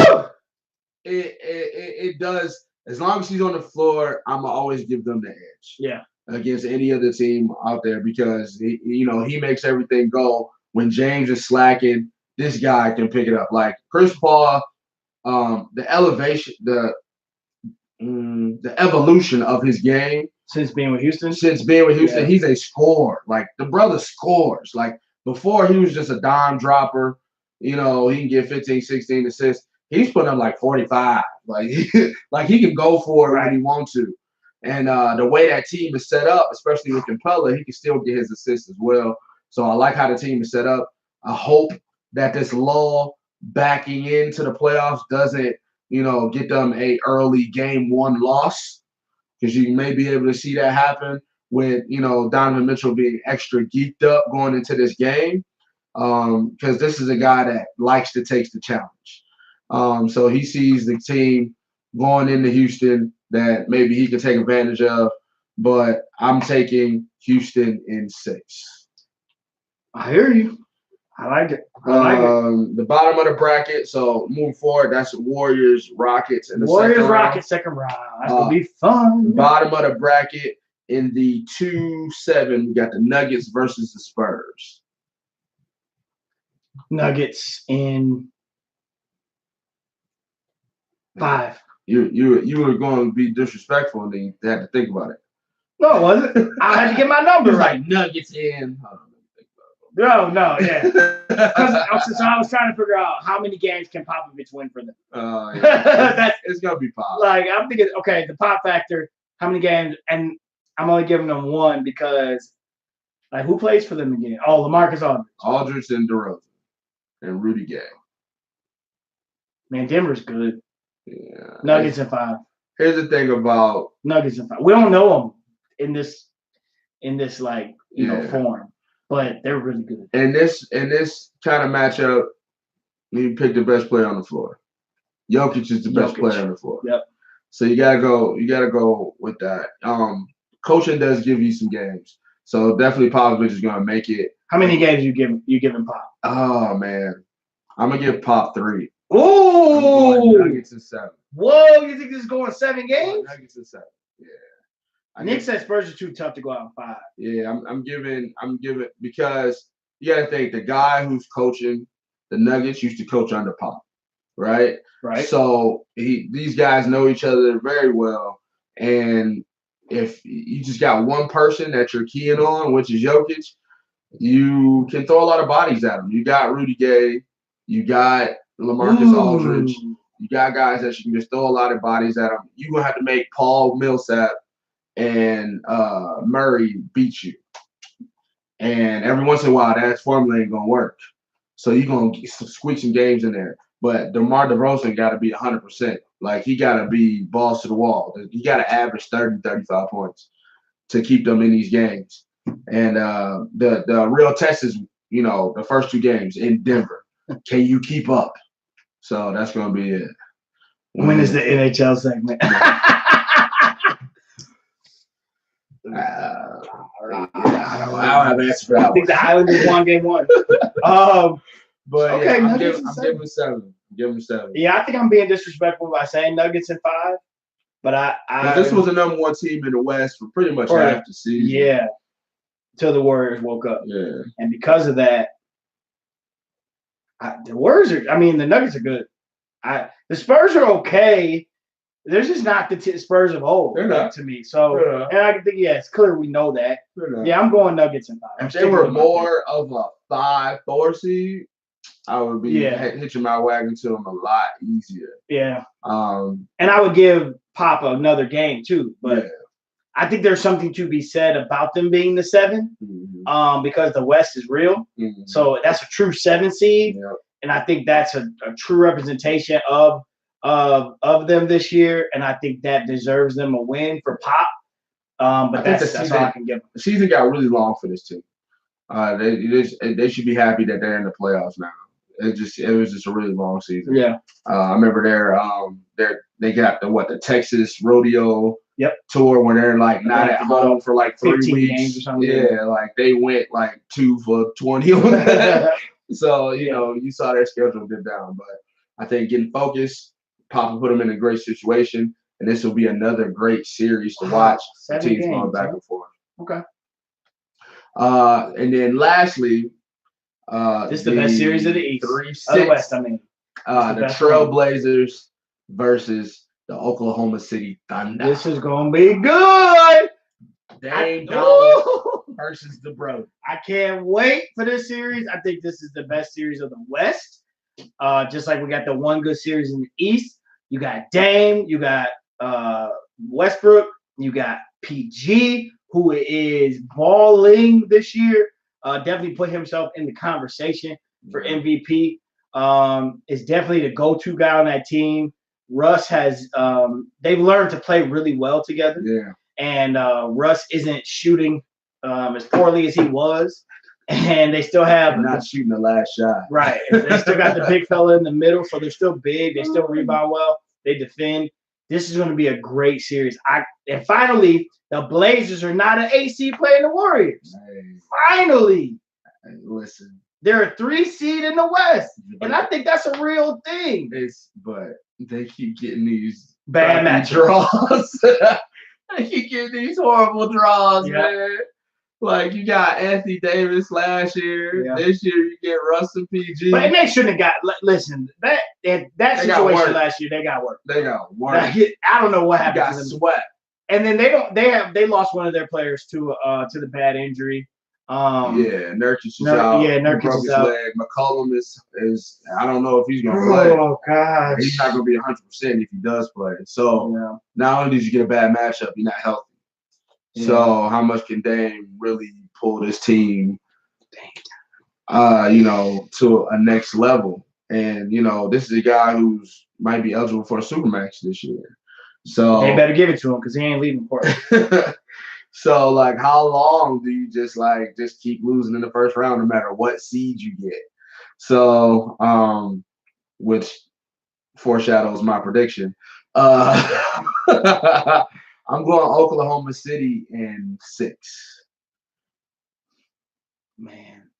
It does. As long as he's on the floor, I'm gonna always give them the edge. Yeah. Against any other team out there because he makes everything go. When James is slacking, this guy can pick it up. Like Chris Paul, the elevation, the evolution of his game since being with Houston. Yeah. He's a scorer. Like the brother scores. Like before, he was just a dime dropper. He can get 15, 16 assists. He's putting up like 45. Like he can go for it when he wants to. And the way that team is set up, especially with Capella, he can still get his assists as well. So I like how the team is set up. I hope that this lull backing into the playoffs doesn't, get them a early game 1 loss, because you may be able to see that happen with, Donovan Mitchell being extra geeked up going into this game, because this is a guy that likes to take the challenge. So he sees the team going into Houston that maybe he can take advantage of, but I'm taking Houston in 6. I hear you. I like it. The bottom of the bracket. So moving forward, that's Warriors, Rockets, and the second round. That's gonna be fun. Bottom of the bracket in the 2-7, we got the Nuggets versus the Spurs. Nuggets in 5. You were going to be disrespectful and then you had to think about it. No, it wasn't. I had to get my number right. Like Nuggets in. No, yeah. Because I was trying to figure out how many games can Popovich win for them. Yeah. It's gonna be Pop. Like I'm thinking, okay, the Pop factor. How many games? And I'm only giving them 1 because, like, who plays for them again? Oh, LaMarcus Aldridge and DeRozan and Rudy Gay. Man, Denver's good. Yeah. Nuggets in 5. Here's the thing about Nuggets in 5. We don't know them in this like form, but they're really good. In this kind of matchup, you pick the best player on the floor. Jokic is the best player on the floor. Yep. So you gotta go with that. Coaching does give you some games, so definitely Popovich is gonna make it. How many games you giving Pop? Oh man, I'm gonna give Pop 3. Ooh, Nuggets in 7. Whoa, you think this is going 7 games? Nuggets in 7. Yeah. Nick said Spurs are too tough to go out in 5. Yeah, I'm giving because you gotta think the guy who's coaching the Nuggets used to coach under Pop, right? Right. So these guys know each other very well, and if you just got one person that you're keying on, which is Jokic, you can throw a lot of bodies at him. You got Rudy Gay, you got LaMarcus Aldridge, you got guys that you can just throw a lot of bodies at him. You're gonna have to make Paul Millsap and Murray beat you. And every once in a while, that formula ain't gonna work. So you're gonna squeak some games in there. But DeMar DeRozan got to be 100%. Like, he got to be balls to the wall. He got to average 30, 35 points to keep them in these games. And the real test is, the first 2 games in Denver. Can you keep up? So that's going to be it. When is the NHL segment? I don't have an answer for that I think the one. Islanders won game 1. But Okay, I'm Nuggets giving in 7. Give him 7. Yeah, I think I'm being disrespectful by saying Nuggets in 5. But But this was the number 1 team in the West for pretty much half the season. Yeah, till the Warriors woke up. Yeah. And because of that, the Warriors are. I mean, the Nuggets are good. The Spurs are okay. They're just not the Spurs of old. They're not. To me. So, They're not. and I can think, it's clear we know that. Yeah, I'm going Nuggets in 5. If they were more of a 5-4 seed, I would be hitching my wagon to them a lot easier. Yeah. And I would give Papa another game too, but yeah. I think there's something to be said about them being the 7, because the West is real. Mm-hmm. So that's a true 7 seed, and I think that's a true representation of them this year, and I think that deserves them a win for Pop. But that's all I can give them. The season got really long for this team. They should be happy that they're in the playoffs now. It was just a really long season. Yeah. I remember they got the Texas Rodeo tour where they're like not at home for like 3 weeks. Games or something. Yeah, like they went like 2 for 20 on that. So, you saw their schedule dip down. But I think getting focused, Papa put them in a great situation, and this will be another great series to watch. 7 teams games, going back and forth. Okay. And then lastly, this is the best series of the East. 3-6. Of the West, I mean. The Trailblazers versus the Oklahoma City Thunder. This is gonna be good. Dame Dollar versus the Bro. I can't wait for this series. I think this is the best series of the West. Just like we got the one good series in the East. You got Dame, you got Westbrook, you got PG, who is balling this year. Definitely put himself in the conversation for MVP. Is definitely the go-to guy on that team. Russ has they've learned to play really well together. Yeah. And Russ isn't shooting as poorly as he was. And they still have not shooting the last shot. Right. They still got the big fella in the middle, so they're still big. They still rebound well. They defend. This is going to be a great series. And finally, the Blazers are not an AC playing the Warriors. Hey. Finally. Hey, listen. They're a 3 seed in the West. And I think that's a real thing. But they keep getting these bad match draws. They keep getting these horrible draws, man. Like, you got Anthony Davis last year. Yeah. This year, you get Russell PG. But they shouldn't have got – listen, that situation last year, they got work. They got work. I don't know what happened got to them. Sweat. And then they lost one of their players to the bad injury. Nurkic is out. Yeah, Nurkic broke is his out. leg. McCollum is I don't know if he's gonna play. Oh gosh. He's not gonna be 100% if he does play. So not only did you get a bad matchup, you're not healthy. Yeah. So how much can Dame really pull this team to a next level? And this is a guy who's might be eligible for a Supermax this year. So they better give it to him because he ain't leaving Portland. So, like, how long do you just keep losing in the first round no matter what seed you get? So, which foreshadows my prediction. I'm going Oklahoma City in 6. Man.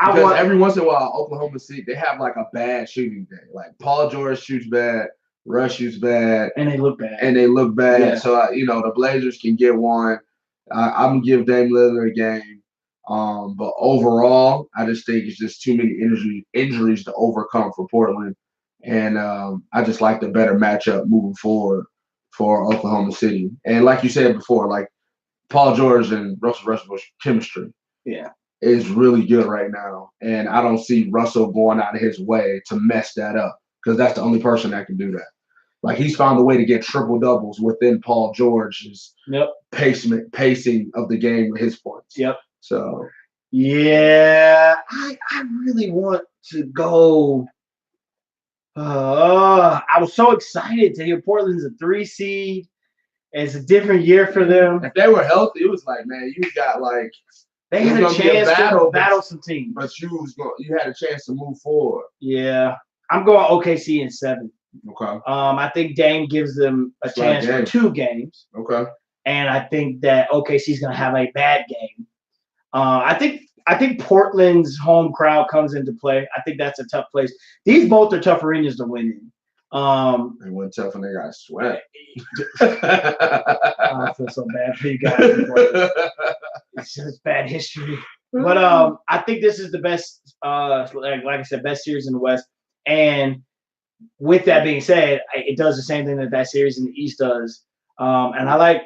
Because every once in a while, Oklahoma City, they have, like, a bad shooting day. Like, Paul George shoots bad. Russ shoots bad. And they look bad. Yeah. So, the Blazers can get one. I'm going to give Dame Lillard a game. But overall, I just think it's just too many injuries to overcome for Portland. And I just like the better matchup moving forward for Oklahoma City. And like you said before, like Paul George and Russell Westbrook's chemistry is really good right now. And I don't see Russell going out of his way to mess that up because that's the only person that can do that. Like, he's found a way to get triple doubles within Paul George's pacing of the game with his points. Yep. So, yeah, I really want to go. I was so excited to hear Portland's a 3 seed. It's a different year for them. If they were healthy, it was like, man, you got like They it was had a gonna be a chance battle, to battle some teams. but you had a chance to move forward. Yeah, I'm going OKC in 7. Okay. I think Dame gives them a That's like chance for game. 2 games, Okay. and I think that OKC is going to have a bad game. I think Portland's home crowd comes into play. I think that's a tough place. These both are tough arenas to win in. They went tough and they got sweat. I feel so bad for you guys. It's just bad history. But I think this is the best, like I said, best series in the West. And with that being said, it does the same thing that series in the East does. And I like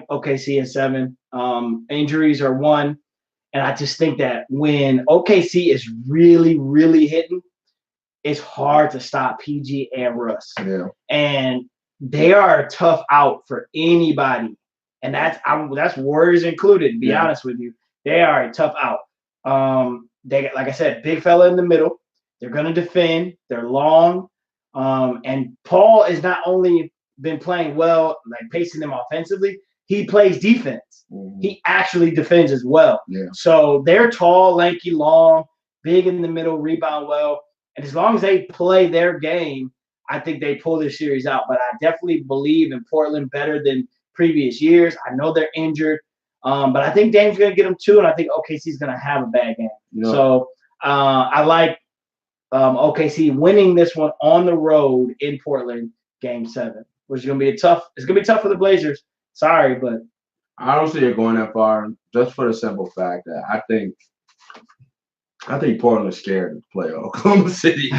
OKC in 7. Injuries are 1. And I just think that when OKC is really, really hitting, it's hard to stop PG and Russ. Yeah. And they are a tough out for anybody. And that's Warriors included, to be honest with you. They are a tough out. They, like I said, big fella in the middle. They're going to defend. They're long. And Paul has not only been playing well, like pacing them offensively, he plays defense. Mm-hmm. He actually defends as well. Yeah. So they're tall, lanky, long, big in the middle, rebound well. And as long as they play their game, I think they pull this series out. But I definitely believe in Portland better than previous years. I know they're injured. But I think Dame's going to get them 2, and I think OKC's going to have a bad game. Yeah. So I like OKC winning this one on the road in Portland, Game 7, which is going to be it's going to be tough for the Blazers. Sorry, but I don't see it going that far, just for the simple fact that I think Portland's scared to play Oklahoma City.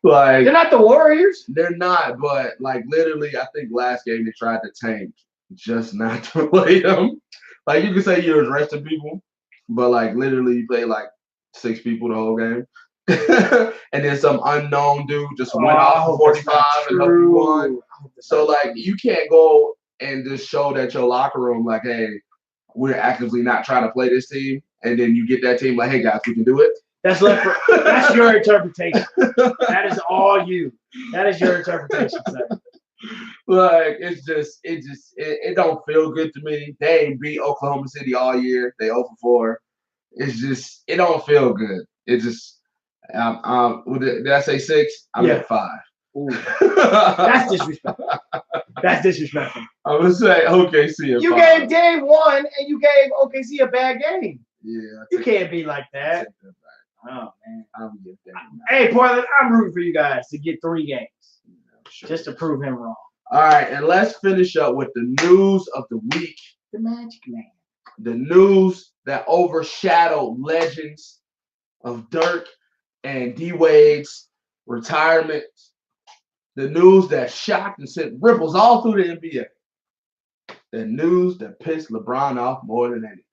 Like, they're not the Warriors. They're not, but like literally, I think last game they tried to tank just not to play them. Like, you can say you're resting people, but like literally you play like 6 people the whole game. And then some unknown dude just went off 45 and helped you won. So like you can't go and just show that your locker room like, hey, we're actively not trying to play this team, and then you get that team like, hey guys, we can do it. That's your interpretation. That is all you. That is your interpretation, sir. Like it don't feel good to me. They ain't beat Oklahoma City all year. They 0-4. It's just it don't feel good. It just did I say 6? I'm at 5. Ooh. That's disrespectful. That's disrespectful. I would say OKC. You gave Game 1 and you gave OKC a bad game. Yeah. You can't be like that. Oh man. Hey, Portland, I'm rooting for you guys to get 3 games. Sure. Just to prove him wrong. All right, and let's finish up with the news of the week. The Magic Man. The news that overshadowed legends of Dirk and D-Wade's retirement. The news that shocked and sent ripples all through the NBA. The news that pissed LeBron off more than anything.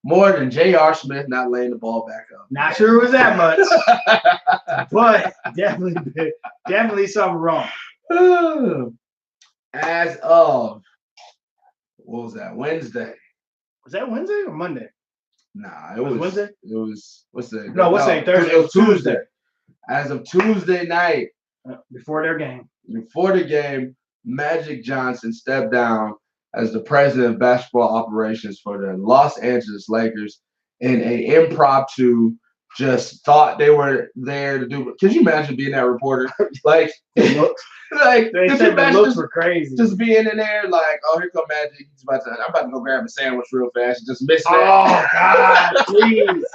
More than J.R. Smith not laying the ball back up. Not sure it was that much, but definitely something wrong. As of, what was that, Wednesday? Was that Wednesday or Monday? Nah, it was Wednesday. It was, what's that? No, what's that? Thursday. It was Tuesday. As of Tuesday night, before their game. Before the game, Magic Johnson stepped down as the president of basketball operations for the Los Angeles Lakers in an impromptu, just thought they were there to do. Could you imagine being that reporter? Like, they said the looks were crazy. Just being in there, like, oh, here come Magic. I'm about to go grab a sandwich real fast. Just missing it. Oh, God, please.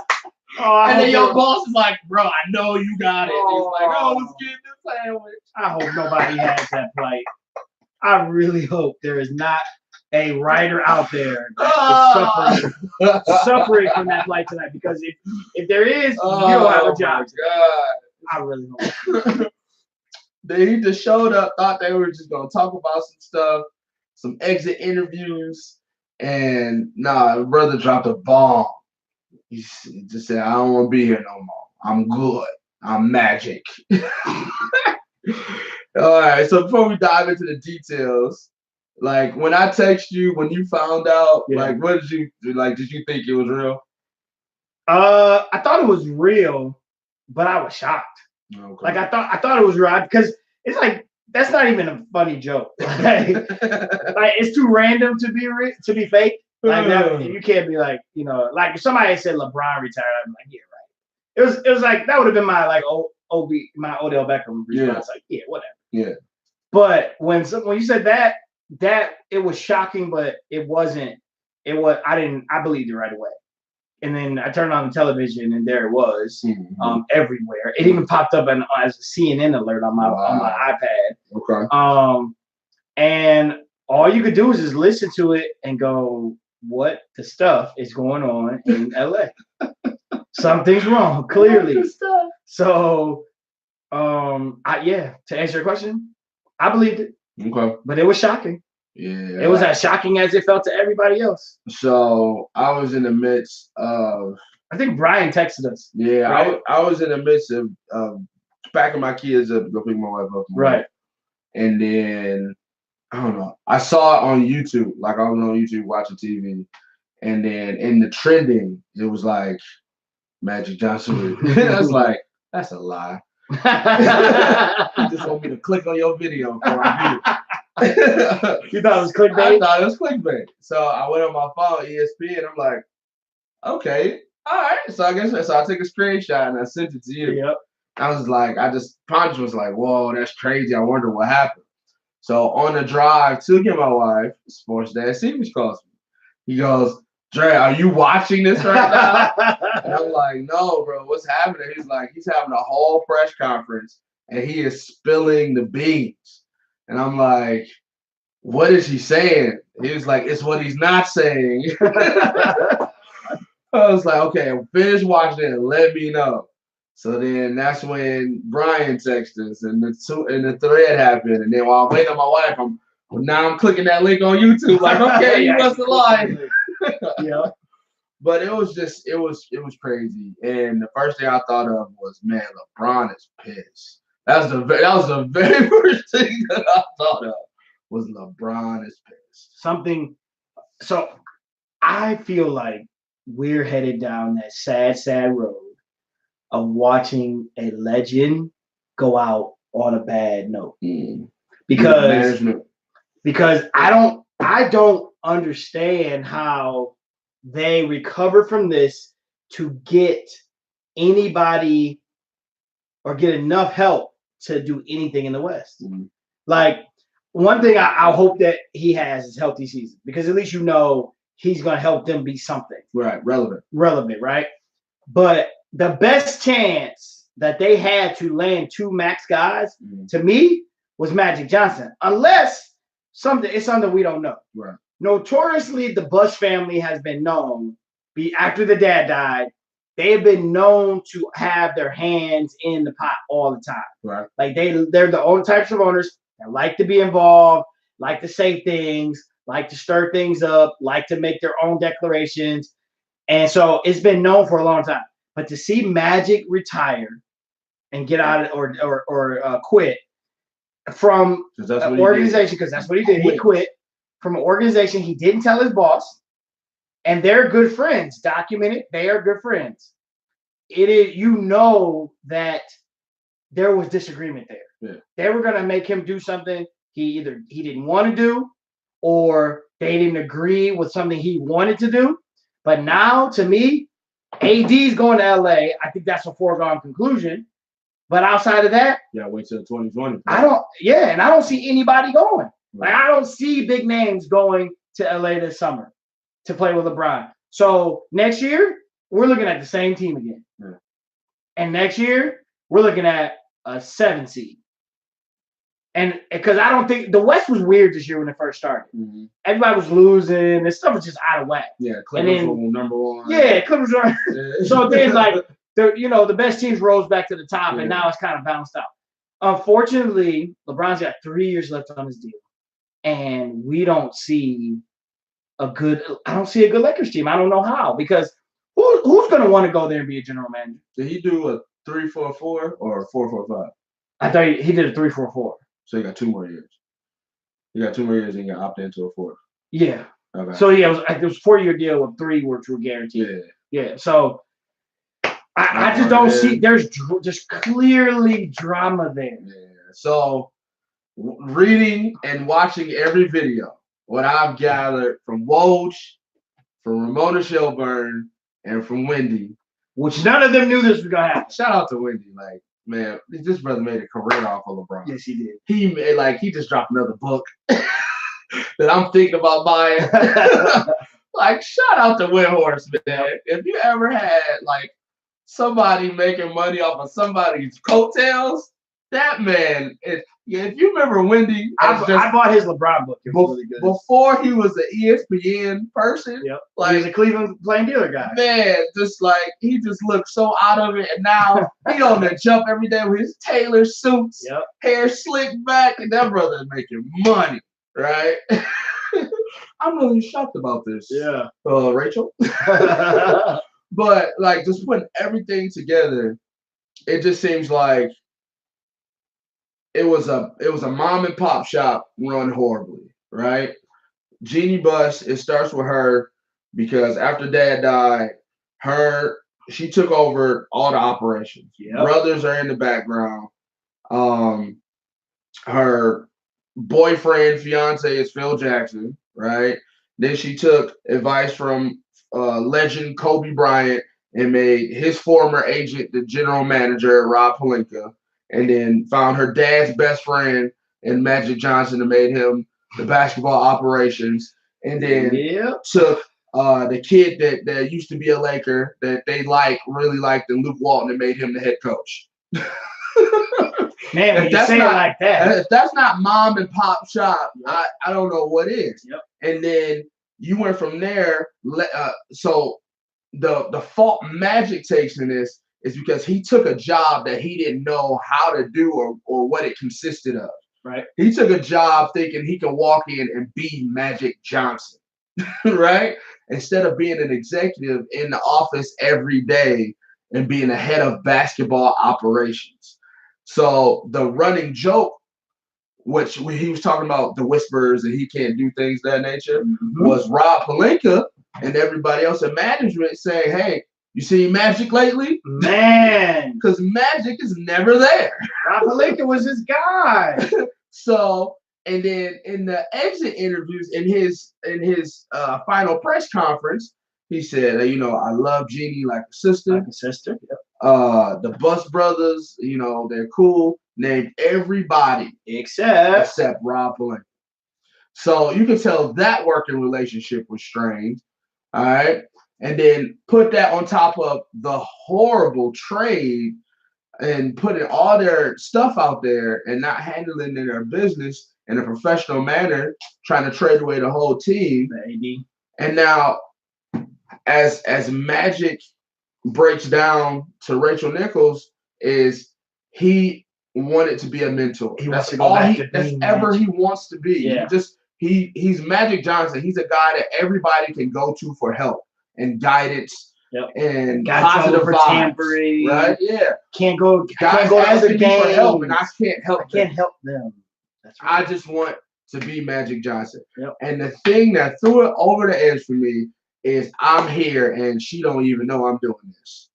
And then your boss is like, bro, I know you got it. He's like, oh, let's get this sandwich. I hope nobody has that plight. I really hope there is not a writer out there that is suffering from that plight tonight. Because if there is, you don't have a job. God. I really hope. They just showed up, thought they were just going to talk about some stuff, some exit interviews. And nah, brother dropped a bomb. He just said, I don't want to be here no more. I'm good. I'm Magic. All right. So before we dive into the details, like when I text you, when you found out, like, what did you like? Did you think it was real? I thought it was real, but I was shocked. Okay. Like I thought it was right because it's like that's not even a funny joke. Like it's too random to be fake. Like that, you can't be like like if somebody said LeBron retired, I'm like yeah right. It was like that would have been my like my Odell Beckham response like yeah whatever. Yeah. But when you said that it was shocking, but it wasn't. I believed it right away. And then I turned on the television, and there it was, everywhere. It even popped up as a CNN alert on my iPad. Okay. And all you could do is just listen to it and go, "What the stuff is going on in LA? Something's wrong, clearly." So, to answer your question, I believed it. Okay. But it was shocking. Yeah. It was as shocking as it felt to everybody else. So I was in the midst of. I think Brian texted us. Yeah, right? I was in the midst of packing my kids up to go pick my wife up. Right. And then I don't know. I saw it on YouTube. Like I was on YouTube watching TV, and then in the trending, it was like Magic Johnson. I was like, that's a lie. You just want me to click on your video for a view. You thought it was clickbait? I thought it was clickbait. So I went on my phone, ESPN. I'm like, okay, all right. So I took a screenshot and I sent it to you. Yep. I was like, Ponch was like, whoa, that's crazy. I wonder what happened. So on the drive to get my wife, Sports Dad Stevens calls me. He goes, Dre, are you watching this right now? And I'm like, no, bro, what's happening? He's like, he's having a whole press conference and he is spilling the beans. And I'm like, what is he saying? He was like, it's what he's not saying. I was like, okay, finish watching it and let me know. So then that's when Brian texted us and the thread happened. And then while I'm waiting on my wife, I'm clicking that link on YouTube like, okay, you must have lied. Yeah. But it was crazy. And the first thing I thought of was, man, LeBron is pissed. That was the very first thing that I thought of was LeBron is pissed. So I feel like we're headed down that sad road of watching a legend go out on a bad note. Because I don't understand how they recover from this to get anybody or get enough help to do anything in the West. Like one thing I hope that he has is healthy season because at least he's going to help them be something. Right, relevant, right? But the best chance that they had to land two max guys to me was Magic Johnson, unless it's something we don't know. Right. Notoriously, the Bush family has been known, after the dad died, they have been known to have their hands in the pot all the time. Right. Like they're the own types of owners that like to be involved, like to say things, like to stir things up, like to make their own declarations. And so it's been known for a long time. But to see Magic retire and get out or quit from an organization, because that's what he did. He quit from an organization he didn't tell his boss, and they're good friends. Documented, they are good friends. It is that there was disagreement there. Yeah. They were gonna make him do something he didn't want to do, or they didn't agree with something he wanted to do. But now, to me, AD's going to LA. I think that's a foregone conclusion. But outside of that, wait till 2020. and I don't see anybody going. Like I don't see big names going to LA this summer to play with LeBron. So next year, we're looking at the same team again. Yeah. And next year, we're looking at a 7 seed. And because I don't think the West was weird this year when it first started. Mm-hmm. Everybody was losing. This stuff was just out of whack. Yeah, Clippers were number one. Yeah, Clippers were. So then, like, the best teams rose back to the top, and now it's kind of bounced out. Unfortunately, LeBron's got 3 years left on his deal, and we don't see a good Lakers team. I don't know how, because who's going to want to go there and be a general manager? Did he do a 3-4-4 or a 4-4-5? I thought he did a 3-4-4. So he got 2 more years. He got 2 more years and he got opted into a 4th. Yeah. Okay. So it was a 4-year deal with 3 which were guaranteed. Yeah. Yeah. So I just don't see. There's just clearly drama there. Yeah. So, reading and watching every video, what I've gathered from Woj, from Ramona Shelburne, and from Wendy, which none of them knew this was gonna happen. Shout out to Wendy, like, man, this brother made a career off of LeBron. Yes, he did. He just dropped another book that I'm thinking about buying. Like, shout out to Windhorse, man. If you ever had like somebody making money off of somebody's coattails, that man is. Yeah, if you remember Wendy, I bought his LeBron book. It was really good. Before he was an ESPN person, yep. Like he was a Cleveland plain dealer guy. Man, just like he just looked so out of it, and now he on the jump every day with his tailor suits, yep. hair slicked back, and that brother is making money, right? I'm really shocked about this. Yeah, Rachel. But like just putting everything together, it just seems like it was a mom and pop shop run horribly, right? Jeannie Buss, it starts with her because after dad died, she took over all the operations. Yep. Brothers are in the background. Her boyfriend, fiance is Phil Jackson, right? Then she took advice from legend Kobe Bryant and made his former agent the general manager, Rob Pelinka. And then found her dad's best friend in Magic Johnson and made him the basketball operations. And then took the kid that used to be a Laker that they really liked, and Luke Walton, and made him the head coach. Man, if you say it like that. If that's not mom and pop shop, I don't know what is. Yep. And then you went from there. So the fault Magic takes in this is because he took a job that he didn't know how to do or what it consisted of. Right. He took a job thinking he could walk in and be Magic Johnson, right? Instead of being an executive in the office every day and being the head of basketball operations. So the running joke, which he was talking about the whispers and he can't do things of that nature, was Rob Pelinka and everybody else in management saying, hey, you seen Magic lately? Man. Because Magic is never there. Rob Pelinka was his guy. So, and then in the exit interviews, in his final press conference, he said, I love Jeannie like a sister. Like a sister, yep. The Buss brothers, they're cool. Named everybody except Rob Pelinka. So you can tell that working relationship was strained. All right. And then put that on top of the horrible trade and putting all their stuff out there and not handling their business in a professional manner, trying to trade away the whole team. Maybe. And now, as Magic breaks down to Rachel Nichols, is he wanted to be a mentor. That's all that's ever he wants to be. Yeah. He's Magic Johnson. He's a guy that everybody can go to for help and guidance, and positive vibes, tampering, right? Yeah, can't go to other games for help, and I can't help them. That's right. I just want to be Magic Johnson. Yep. And the thing that threw it over the edge for me is I'm here, and she don't even know I'm doing this.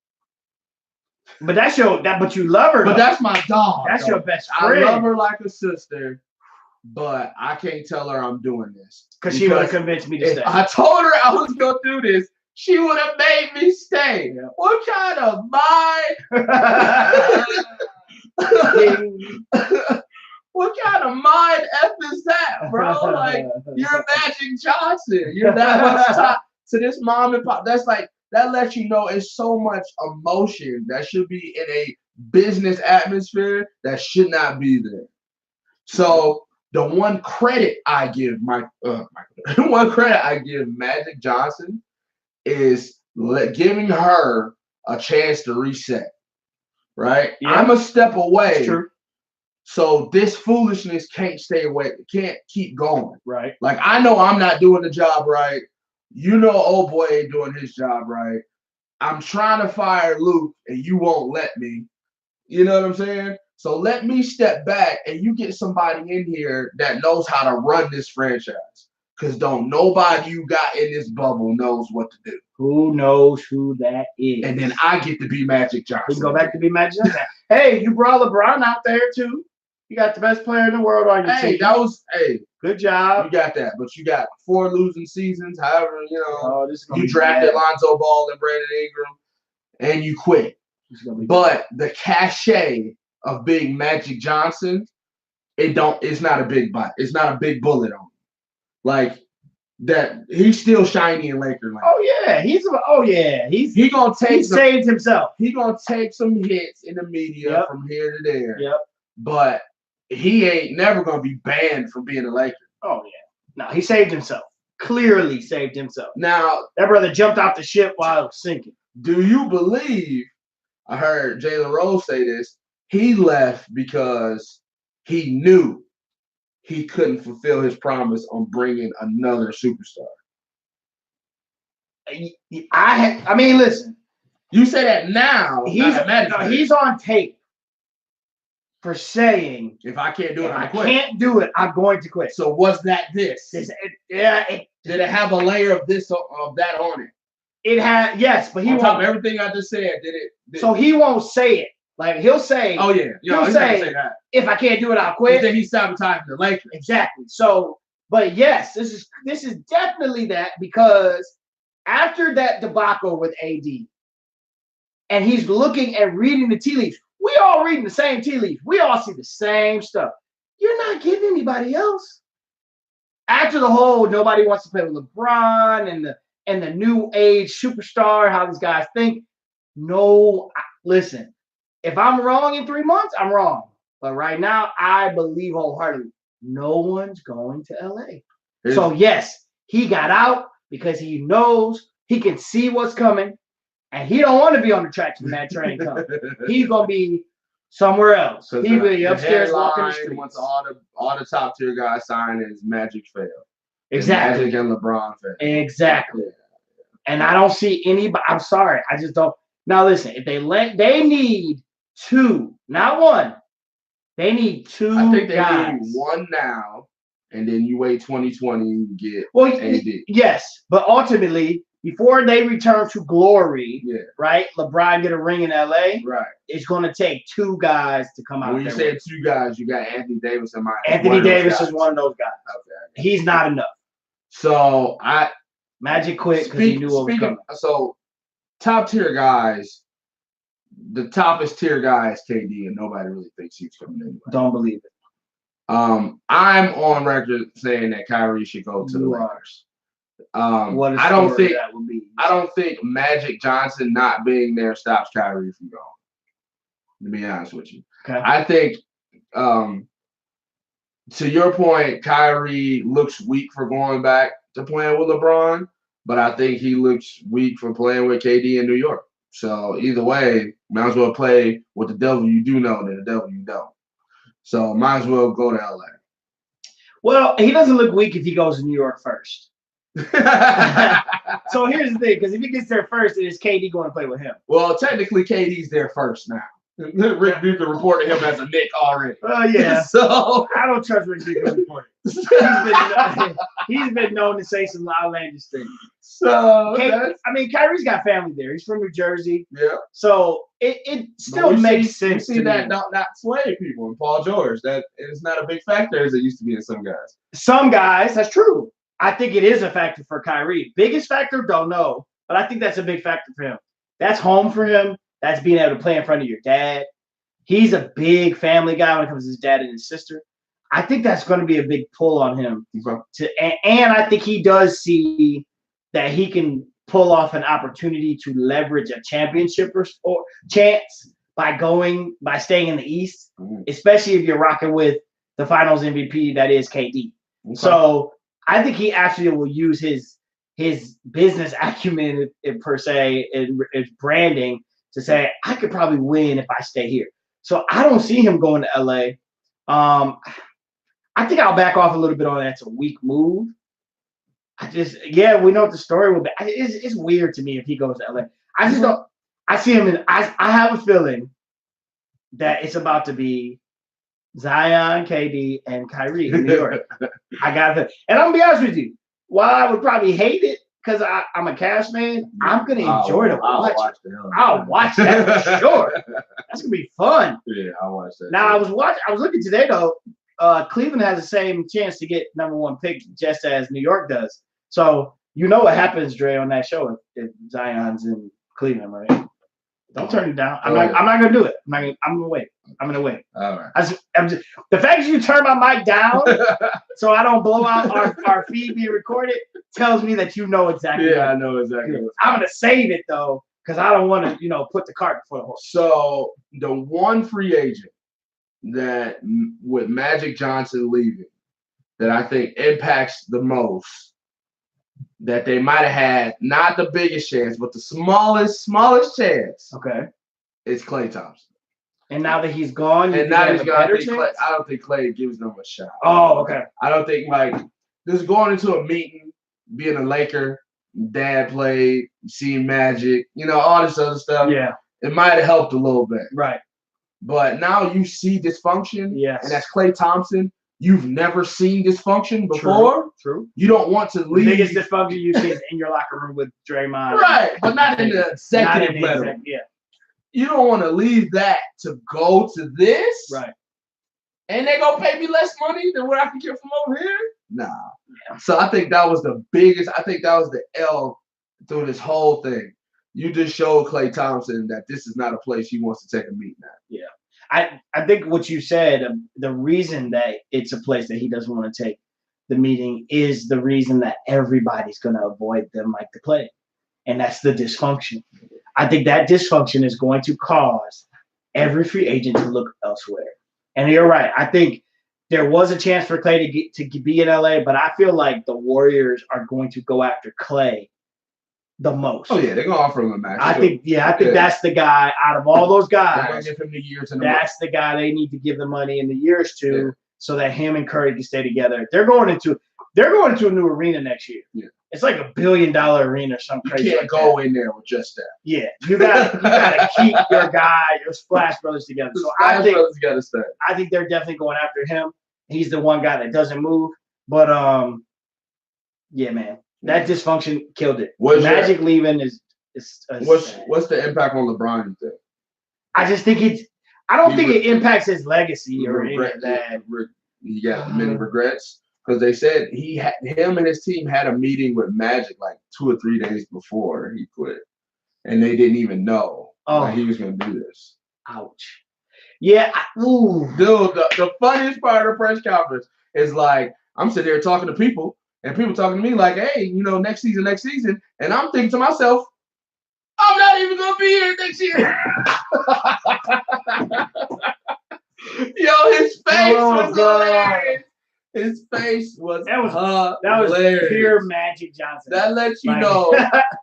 But but you love her. But that's my dog. That's your best friend. I love her like a sister. But I can't tell her I'm doing this. Because she would have convinced me to stay. I told her I was going to do this. She would have made me stay. Yeah. What kind of mind? What kind of mind F is that, bro? Like, you're Magic Johnson. You're that much time to this mom and pop. That's like, that lets you know it's so much emotion that should be in a business atmosphere that should not be there. So, the one credit I give Magic Johnson is giving her a chance to reset. Right? Yeah. I'm a step away. That's true. So this foolishness can't stay away. Can't keep going. Right. Like, I know I'm not doing the job right. Old boy ain't doing his job right. I'm trying to fire Luke and you won't let me. You know what I'm saying? So let me step back and you get somebody in here that knows how to run this franchise. Because don't nobody you got in this bubble knows what to do. Who knows who that is? And then I get to be Magic we Johnson. can go back to be Magic Johnson. Hey, you brought LeBron out there too. You got the best player in the world on your team. Good job. You got that. But you got 4 losing seasons. However, you Be drafted bad. Lonzo Ball and Brandon Ingram, and you quit. This is gonna be But the cachet of being Magic Johnson, it's not a big bite. It's not a big bullet on him. Like that, he's still shiny in Laker land. He gonna take he saved himself. he gonna take some hits in the media Yep. from here to there. Yep. But he ain't never gonna be banned from being a Laker. Oh yeah. No, he saved himself. Clearly saved himself. Now, That brother jumped off the ship while it was sinking. do you believe? I heard Jalen Rose say this. He left because he knew he couldn't fulfill his promise on bringing another superstar. I mean, listen. You say that now. He's on tape for saying, if I can't do it, if I I quit. can't do it, I'm going to quit. So was that this? Did Did it have a layer of this of that on it? it had yes, but he On top won't. of everything I just said, did So he won't say it. Like he'll say, oh yeah, he'll he's not gonna say, say that. if I can't do it, I'll But quit. then he's sabotaging the Lakers. Exactly. So, but yes, this is definitely that, because after that debacle with AD, and he's looking and reading the tea leaves. We all reading the same tea leaves. We all see the same stuff. You're not getting anybody else. After the whole nobody wants to play with LeBron and the new age superstar, how these guys think. No, listen. If I'm wrong in 3 months, I'm wrong. But right now, I believe wholeheartedly, no one's going to LA. So yes, he got out because he knows he can see what's coming, and he don't want to be on the tracks when that train comes. He's gonna be somewhere else. He'll be upstairs walking the streets. Once all the top tier guys sign is Magic fail. Exactly. Magic and LeBron fail. Exactly. And I don't see anybody. I'm sorry. I just don't. Now listen, if they need 2, not 1. They need 2 I think they guys. need 1 now, and then you wait 2020 and you get Well, AD. yes, but ultimately, before they return to glory, Yeah. right? LeBron get a ring in LA. Right. It's going to take 2 guys to come out. When you there said 2 guys, you got Anthony Davis and Miami. Anthony Davis is one of those guys. Okay. He's not enough. So Magic quit because he knew what was coming. So top tier guys, the toppest tier guy is KD, and nobody really thinks he's coming anyway. Don't believe it. I'm on record saying that Kyrie should go to the Lakers. What a I don't story think that would be. I don't think Magic Johnson not being there stops Kyrie from going. To be honest with you, Okay. I think to your point, Kyrie looks weak for going back to playing with LeBron, but I think he looks weak for playing with KD in New York. So either way, might as well play with the devil you do know than the devil you don't. So might as well go to LA. Well, he doesn't look weak if he goes to New York first. So here's the thing, because if he gets there first, it is KD going to play with him. Well, technically, KD's there first now. Rick Bucher reported him as a Knick already. Oh yeah. So I don't trust Rick Bucher reporting. He's been known to say some outlandish things. So Kyrie's got family there. He's from New Jersey. yeah. So it still makes sense. We see that not sway people and Paul George. That it's not a big factor as it used to be in some guys. Some guys, that's true. I think it is a factor for Kyrie. Biggest factor, don't know, but I think that's a big factor for him. That's home for him. That's being able to play in front of your dad. He's a big family guy when it comes to his dad and his sister. I think that's going to be a big pull on him. Okay. And I think he does see that he can pull off an opportunity to leverage a championship or chance by staying in the East, especially if you're rocking with the Finals MVP that is KD. Okay. So I think he actually will use his business acumen, per se, and his branding to say, I could probably win if I stay here. So I don't see him going to LA. I think I'll back off a little bit on that. It's a weak move. We know what the story will be. It's weird to me if he goes to LA. I just don't. I see him I have a feeling that it's about to be Zion, KD, and Kyrie in New York. I got it. And I'm gonna be honest with you. while I would probably hate it because I'm a Cavs fan, I'm gonna enjoy to I'll watch. watch the hell. I'll watch that for sure. That's gonna be fun. Yeah, I'll watch that. Now I was looking today though. Cleveland has the same chance to get #1 pick just as New York does. So you know what happens, Dre, on that show if Zion's in Cleveland, right? Don't turn it down. I'm not gonna do it. I'm gonna wait. I'm gonna wait. All right. The fact that you turn my mic down so I don't blow out our feed being recorded tells me that you know exactly. Yeah, I know exactly. I'm gonna save it though because I don't want to, put the cart before the horse. So the one free agent that with Magic Johnson leaving that I think impacts the most, that they might have had not the biggest chance, but the smallest chance. Okay. Is Klay Thompson. And now that he's gone, and now he's gone. I don't think Klay gives them a shot. Oh, okay. I don't think just going into a meeting, being a Laker, dad played, seeing Magic, all this other stuff. Yeah. It might have helped a little bit. Right. But now you see dysfunction. Yes. And that's Klay Thompson. You've never seen dysfunction before. True. You don't want to leave. The biggest dysfunction you see is in your locker room with Draymond. Right, but not in the executive level. Yeah. You don't want to leave that to go to this. Right. And they gonna pay me less money than what I can get from over here? Nah. Yeah. So I think that was the biggest. I think that was the L through this whole thing. You just showed Klay Thompson that this is not a place he wants to take a meeting at. Yeah. I think what you said, the reason that it's a place that he doesn't want to take the meeting is the reason that everybody's going to avoid them like the Klay. And that's the dysfunction. I think that dysfunction is going to cause every free agent to look elsewhere. And you're right. I think there was a chance for Klay to be in LA, but I feel like the Warriors are going to go after Klay the most. Oh yeah, they're gonna offer him a max. I think that's the guy out of all those guys. They're gonna give him the years and that's the guy they need to give the money in the years to, so that him and Curry can stay together. They're going into a new arena next year. Yeah. It's like $1 billion arena or something crazy. You can't go in there with just that. Yeah, you gotta keep your Splash Brothers together. So I think Brothers gotta stay. I think they're definitely going after him. He's the one guy that doesn't move. But yeah, man, that dysfunction killed it. Magic leaving is what's the impact on LeBron, you think? I just think I don't think it impacts his legacy or any of that. He got many regrets because they said him and his team had a meeting with Magic like 2 or 3 days before he quit, and they didn't even know that he was going to do this. Ouch. Yeah. Dude, the funniest part of the press conference is like I'm sitting there talking to people, and people talking to me like, "Hey, next season," and I'm thinking to myself, I'm not even gonna be here next year. Yo, his face was hilarious. His face was hilarious. Pure Magic Johnson. That lets you know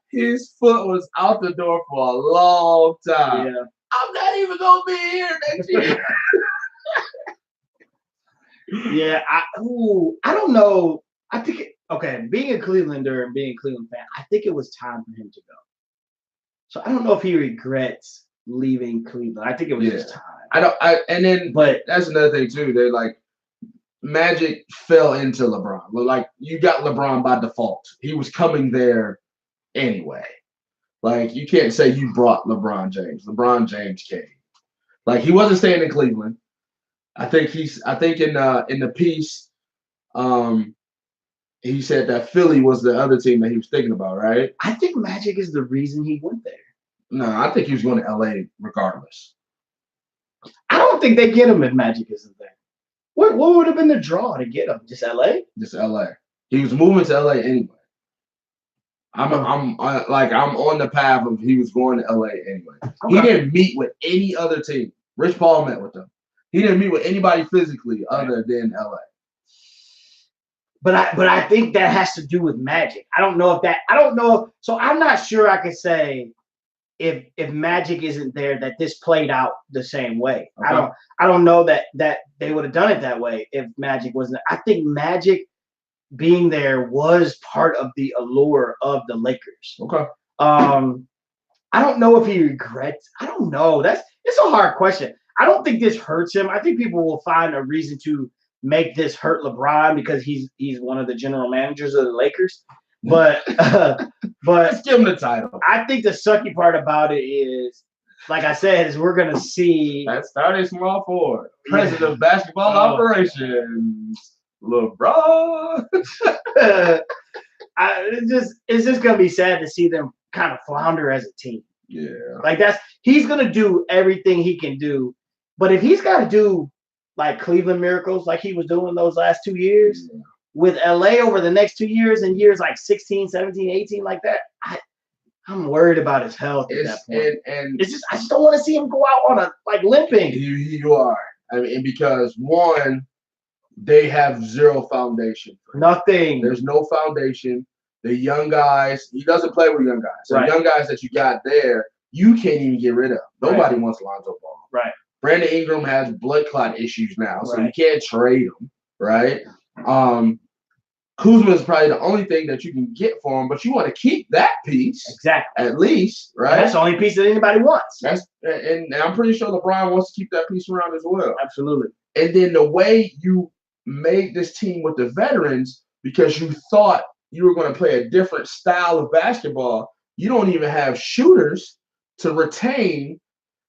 his foot was out the door for a long time. Yeah. I'm not even gonna be here next year. Yeah, I don't know. I think being a Clevelander and being a Cleveland fan, I think it was time for him to go. So I don't know if he regrets leaving Cleveland. I think it was just time. But that's another thing too. They're like Magic fell into LeBron. Like you got LeBron by default. He was coming there anyway. Like you can't say you brought LeBron James. LeBron James came. Like he wasn't staying in Cleveland. I think in the piece, he said that Philly was the other team that he was thinking about, right? I think Magic is the reason he went there. No, I think he was going to LA regardless. I don't think they get him if Magic isn't there. What would have been the draw to get him? Just LA? Just LA. He was moving to LA anyway. I'm on the path of he was going to LA anyway. Okay. He didn't meet with any other team. Rich Paul met with them. He didn't meet with anybody physically other than LA. But I think that has to do with Magic. I don't know. So I'm not sure I could say if Magic isn't there that this played out the same way. Okay. I don't know that they would have done it that way if Magic wasn't there. I think Magic being there was part of the allure of the Lakers. Okay. I don't know if he regrets. I don't know. It's a hard question. I don't think this hurts him. I think people will find a reason to make this hurt LeBron because he's one of the general managers of the Lakers. But Let's give him the title. I think the sucky part about it is, like I said, is we're gonna see That started small forward. President of basketball operations, LeBron. It's just gonna be sad to see them kind of flounder as a team. Yeah. Like he's gonna do everything he can do, but if he's got to do like Cleveland miracles, like he was doing those last 2 years with LA over the next 2 years and years like 16, 17, 18, like that, I'm worried about his health at that point. And it's just I just don't want to see him go out on a like limping. You are. I mean, because one, they have zero foundation. Nothing. There's no foundation. The young guys, he doesn't play with young guys. So young guys that you got there, you can't even get rid of. Nobody wants Lonzo Ball. Right. Brandon Ingram has blood clot issues now, so you can't trade him. Right. Kuzma is probably the only thing that you can get for him, but you want to keep that piece. Exactly. At least, right? And that's the only piece that anybody wants. And I'm pretty sure LeBron wants to keep that piece around as well. Absolutely. And then the way you made this team with the veterans, because you thought you were going to play a different style of basketball, you don't even have shooters to retain.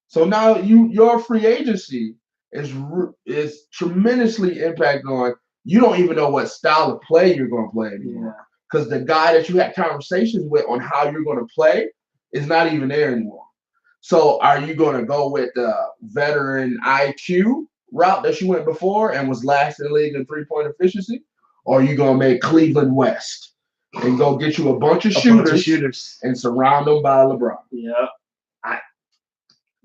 So now your free agency is tremendously impacted on. You don't even know what style of play you're going to play anymore. Because the guy that you had conversations with on how you're going to play is not even there anymore. So are you going to go with the veteran IQ route that you went before and was last in the league in three-point efficiency? Or are you going to make Cleveland West and go get you a bunch of shooters and surround them by LeBron? Yeah.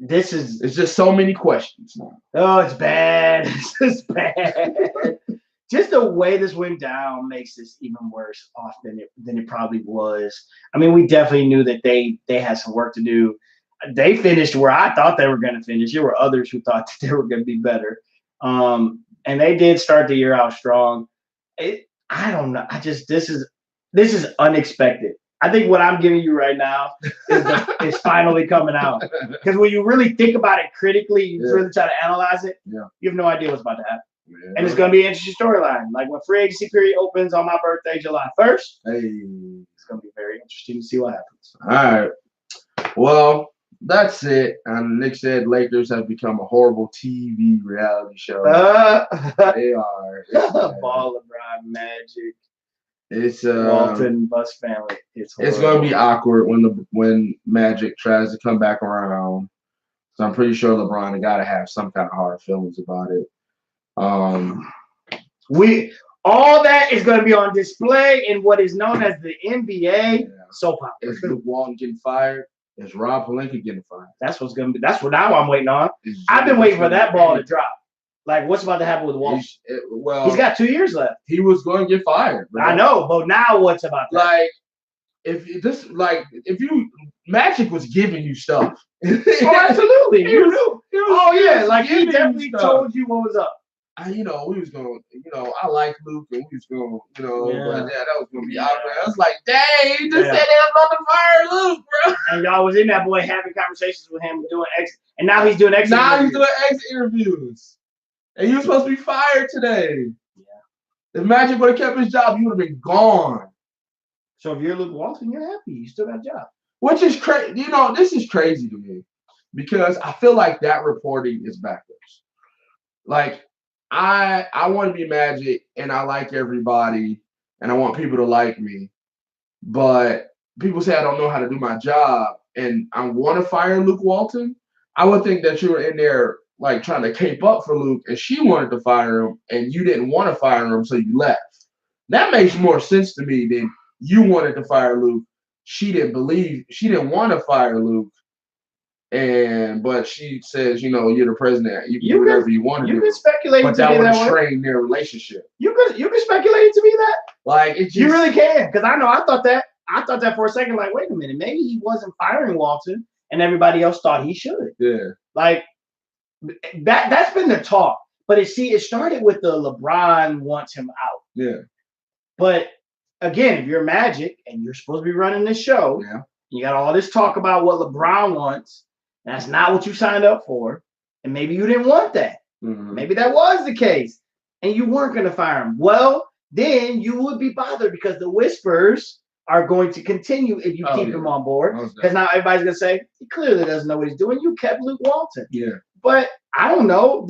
It's just so many questions now. Oh, it's bad. It's just bad. Just the way this went down makes this even worse off than it probably was. I mean, we definitely knew that they had some work to do. They finished where I thought they were going to finish. There were others who thought that they were going to be better. And they did start the year out strong. I don't know. This is unexpected. I think what I'm giving you right now is finally coming out. Because when you really think about it critically, you really try to analyze it, you have no idea what's about to happen. Yeah. And it's going to be an interesting storyline. Like when free agency period opens on my birthday, July 1st, it's going to be very interesting to see what happens. All right. Well, that's it. And Nick said Lakers have become a horrible TV reality show. They are. Ball, LeBron, Magic. It's Walton, Bus family. It's going to be awkward when Magic tries to come back around. So I'm pretty sure LeBron got to have some kind of hard feelings about it. All that is going to be on display in what is known as the NBA soap opera. Is Luke Walton getting fired? Is Rob Pelinka getting fired? That's what's going to be. That's what now I'm waiting on. I've been waiting for that ball to drop. Like, what's about to happen with Walton? He's got 2 years left. He was going to get fired. Bro. I know, but now what's about to happen? Magic was giving you stuff. Oh, absolutely. You knew. Like he definitely told you what was up. We was going to, I like Luke and we was going to, but that was going to be out there. I was like, dang, you just said they was about to fire Luke, bro. And y'all was in that boy having conversations with him, doing and now he's doing exit interviews. And you were supposed to be fired today. Yeah. If Magic would have kept his job, you would have been gone. So if you're Luke Walton, you're happy. You still got a job. Which is crazy. This is crazy to me because I feel like that reporting is backwards. Like, I want to be Magic and I like everybody and I want people to like me. But people say I don't know how to do my job and I want to fire Luke Walton. I would think that you were in there like trying to cape up for Luke and she wanted to fire him and you didn't want to fire him, so you left. That makes more sense to me than you wanted to fire Luke. She didn't want to fire Luke. But she says, you're the president. You can do whatever you want to do. You can speculate but that would strain their relationship. You can speculate to me that. Like you really can. Because I thought that for a second, like, wait a minute, maybe he wasn't firing Walton and everybody else thought he should. Yeah. Like that's been the talk. But it started with the LeBron wants him out. Yeah. But again, if you're Magic and you're supposed to be running this show, you got all this talk about what LeBron wants. That's not what you signed up for. And maybe you didn't want that. Mm-hmm. Maybe that was the case. and you weren't going to fire him. Well, then you would be bothered because the whispers are going to continue if you keep him on board. Because now everybody's going to say, he clearly doesn't know what he's doing. You kept Luke Walton. Yeah. But I don't know.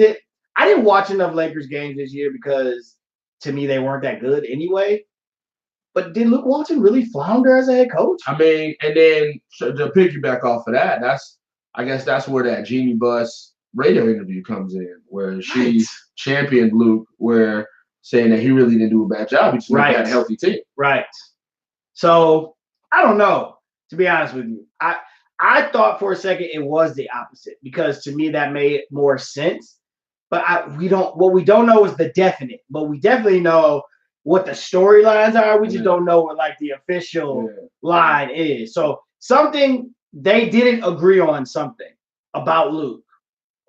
I didn't watch enough Lakers games this year because to me they weren't that good anyway. But did Luke Walton really flounder as a head coach? I mean, and then to piggyback off of that, I guess that's where that Jeannie Buss radio interview comes in, where she championed Luke, where saying that he really didn't do a bad job. He just had a healthy team. Right. So I don't know, to be honest with you. I thought for a second it was the opposite because to me that made more sense. But what we don't know is the definite, but we definitely know what the storylines are. We just don't know what like the official line is. So something they didn't agree on something about Luke.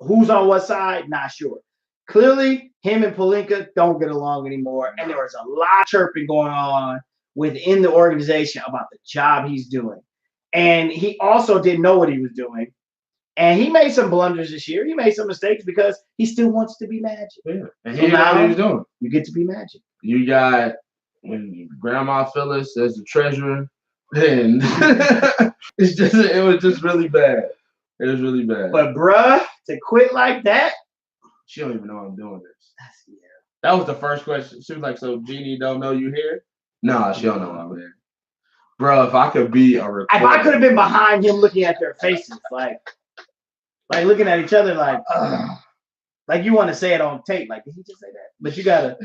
Who's on what side? Not sure. Clearly, him and Pelinka don't get along anymore, and there was a lot of chirping going on within the organization about the job he's doing. And he also didn't know what he was doing. And he made some blunders this year. He made some mistakes because he still wants to be Magic. Yeah. And he knows what he's doing. You get to be Magic. You got Grandma Phyllis as the treasurer, and it was just really bad. It was really bad. But bruh, to quit like that, she don't even know I'm doing this. That was the first question. She was like, "So Jeannie don't know you here?" Nah, she don't know I'm here. Bro, if I could be a reporter. If I could have been behind him looking at their faces, like looking at each other like, like you want to say it on tape. Like, did he just say that? But you gotta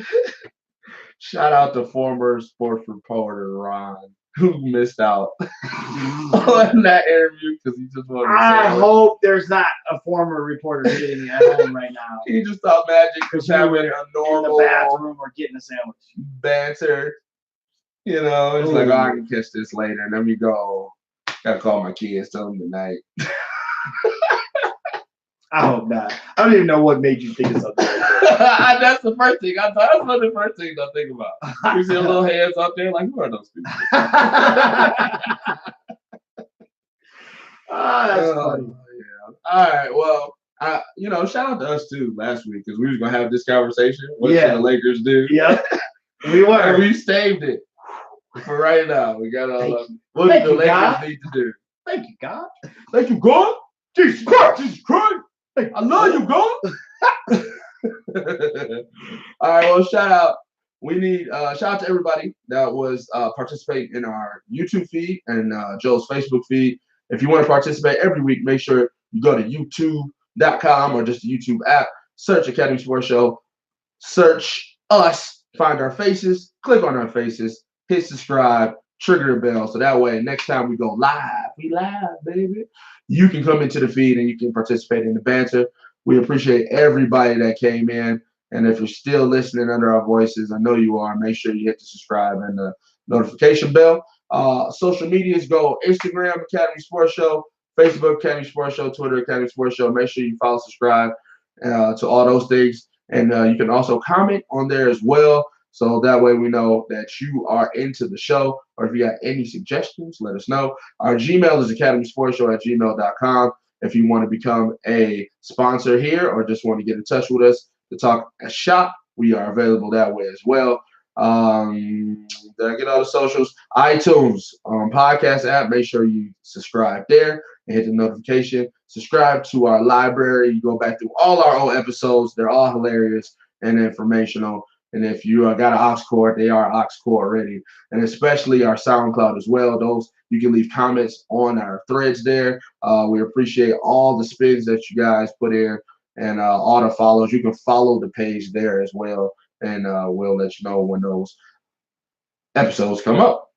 shout out to former sports reporter Ron, who missed out on that interview because he just wanted to I hope there's not a former reporter sitting at home right now. He just thought Magic was having a normal in the bathroom or getting a sandwich. Banter. You know, it's like, oh, I can catch this later. And then we go, gotta call my kids, tell them tonight. I hope not. I don't even know what made you think of something like that. That's the first thing. That's one of the first things I think about. You see the little hands up there, like, who are those people? That's funny. Yeah. All right. Well, shout out to us too last week because we was gonna have this conversation. What should the Lakers do? Yeah. We were. And we saved it for right now. We got all what do the Lakers need to do? Thank you, God. Thank you, God. Jesus Christ. Jesus Christ. I love you, God. All right. Well, shout out. We need shout out to everybody that was participating in our YouTube feed and Joe's Facebook feed. If you want to participate every week, make sure you go to youtube.com or just the YouTube app. Search Academy Sports Show. Search us. Find our faces. Click on our faces. Hit subscribe. Trigger the bell. So that way, next time we go live, we live, baby. You can come into the feed and you can participate in the banter. We appreciate everybody that came in. And if you're still listening under our voices, I know you are, make sure you hit the subscribe and the notification bell. Social medias go Instagram, Academy Sports Show, Facebook, Academy Sports Show, Twitter, Academy Sports Show. Make sure you follow, subscribe to all those things. And you can also comment on there as well. So that way we know that you are into the show. Or if you got any suggestions, let us know. Our Gmail is academysportshow@gmail.com. If you want to become a sponsor here or just want to get in touch with us to talk a shop, we are available that way as well. Did I get all the socials? iTunes podcast app. Make sure you subscribe there and hit the notification. Subscribe to our library. You go back through all our old episodes. They're all hilarious and informational. And if you got an aux cord, they are aux cord already. And especially our SoundCloud as well. Those you can leave comments on our threads there. We appreciate all the spins that you guys put in and all the follows. You can follow the page there as well. And we'll let you know when those episodes come up.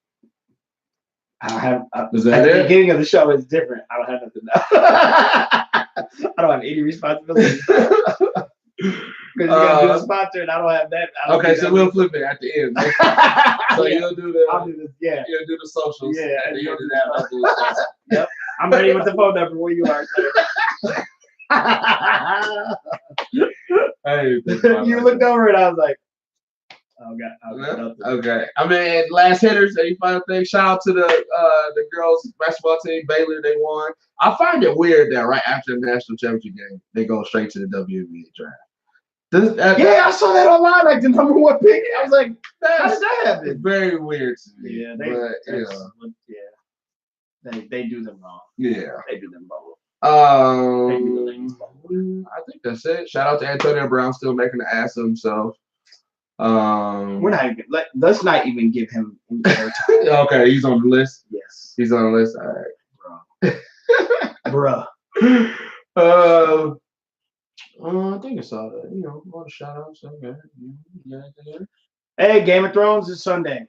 I don't have. Is that at it? The beginning of the show is different. I don't have nothing now. I don't have any responsibility. Because you got to do a sponsor, and I don't have that. Okay, so we'll flip it at the end. So you'll do the. I'll do this. Yeah. You'll do the socials. Yeah. At the end of that, I'll do the sponsor. Yep. I'm ready with the phone number where you are, sir. Hey, you looked over and I was like, oh God. Okay. I mean, last hitters, any final thing? Shout out to the girls basketball team, Baylor, they won. I find it weird that right after the national championship game, they go straight to the WNBA draft. Yeah, I saw that online, like the number one pick. I was like, how did that It's happen? very weird to me. Yeah, but, they do them wrong. yeah. They do them wrong. I think that's it. Shout out to Antonio Brown, still making the ass of himself. We're not even. Let's not even give him any airtime. Okay, he's on the list. Yes, He's on the list. All right, bruh. I think I saw that. You know, all the shout outs. Okay. Yeah. Hey, Game of Thrones is Sunday.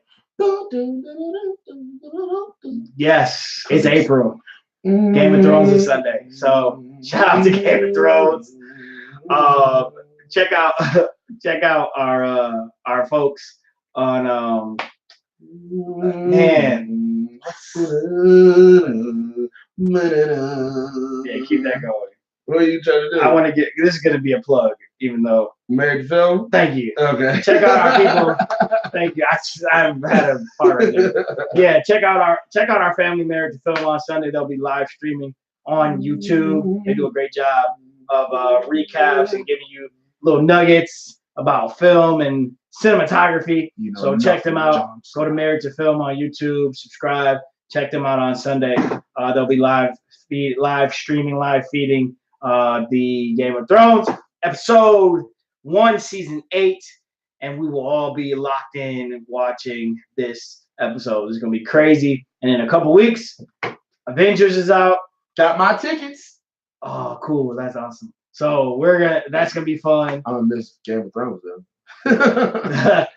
Yes, it's April. Game of Thrones is Sunday. So shout out to Game of Thrones. Check out our folks on man. Yeah, keep that going. What are you trying to do? I want to get this is gonna be a plug, even though Married to Film? thank you. Okay. Check out our people. Thank you. I've had a part of it. Yeah, check out our family Married to Film on Sunday. They'll be live streaming on YouTube. They do a great job of recaps and giving you little nuggets about film and cinematography. You know, so check them out. Johnson. Go to Married to Film on YouTube. Subscribe. Check them out on Sunday. They'll be live streaming, live feeding the Game of Thrones episode 1, season 8, and we will all be locked in watching this episode. It's gonna be crazy. And in a couple weeks, Avengers is out. Got my tickets. Oh, cool. That's awesome. So that's gonna be fun. I'm gonna miss Game of Thrones though.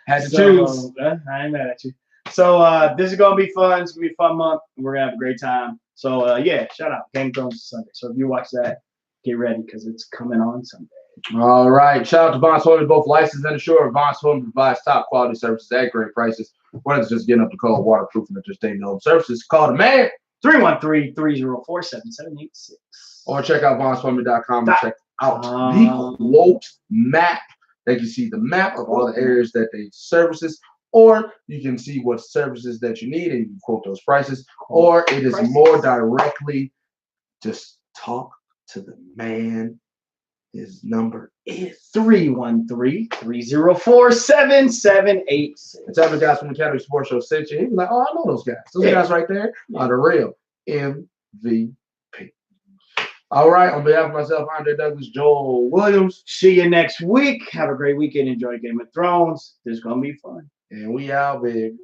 Had to So, choose. I ain't mad at you. So this is gonna be fun. It's gonna be a fun month. We're gonna have a great time. So yeah, shout out Game of Thrones Sunday. So if you watch that, get ready because it's coming on Sunday. All right. Shout out to Vaughn Swimming, both licensed and insured. Vaughn Swimming provides top quality services at great prices. Whether it's just getting up to cold, waterproofing, or just staying home services, call the man 313-304-7786. or check out VaughnSwimming.com and check out the quote map. They can see the map of all the areas that they services, or you can see what services that you need and you can quote those prices, or it is more directly just talk to the man. His number is 313-304-7786. And tell the guys from the Academy Sports Show sent you. He was like, oh, I know those guys. Those guys right there are the real MVP. All right. On behalf of myself, Andre Douglas, Joel Williams. See you next week. Have a great weekend. Enjoy Game of Thrones. This is going to be fun. And we out, big.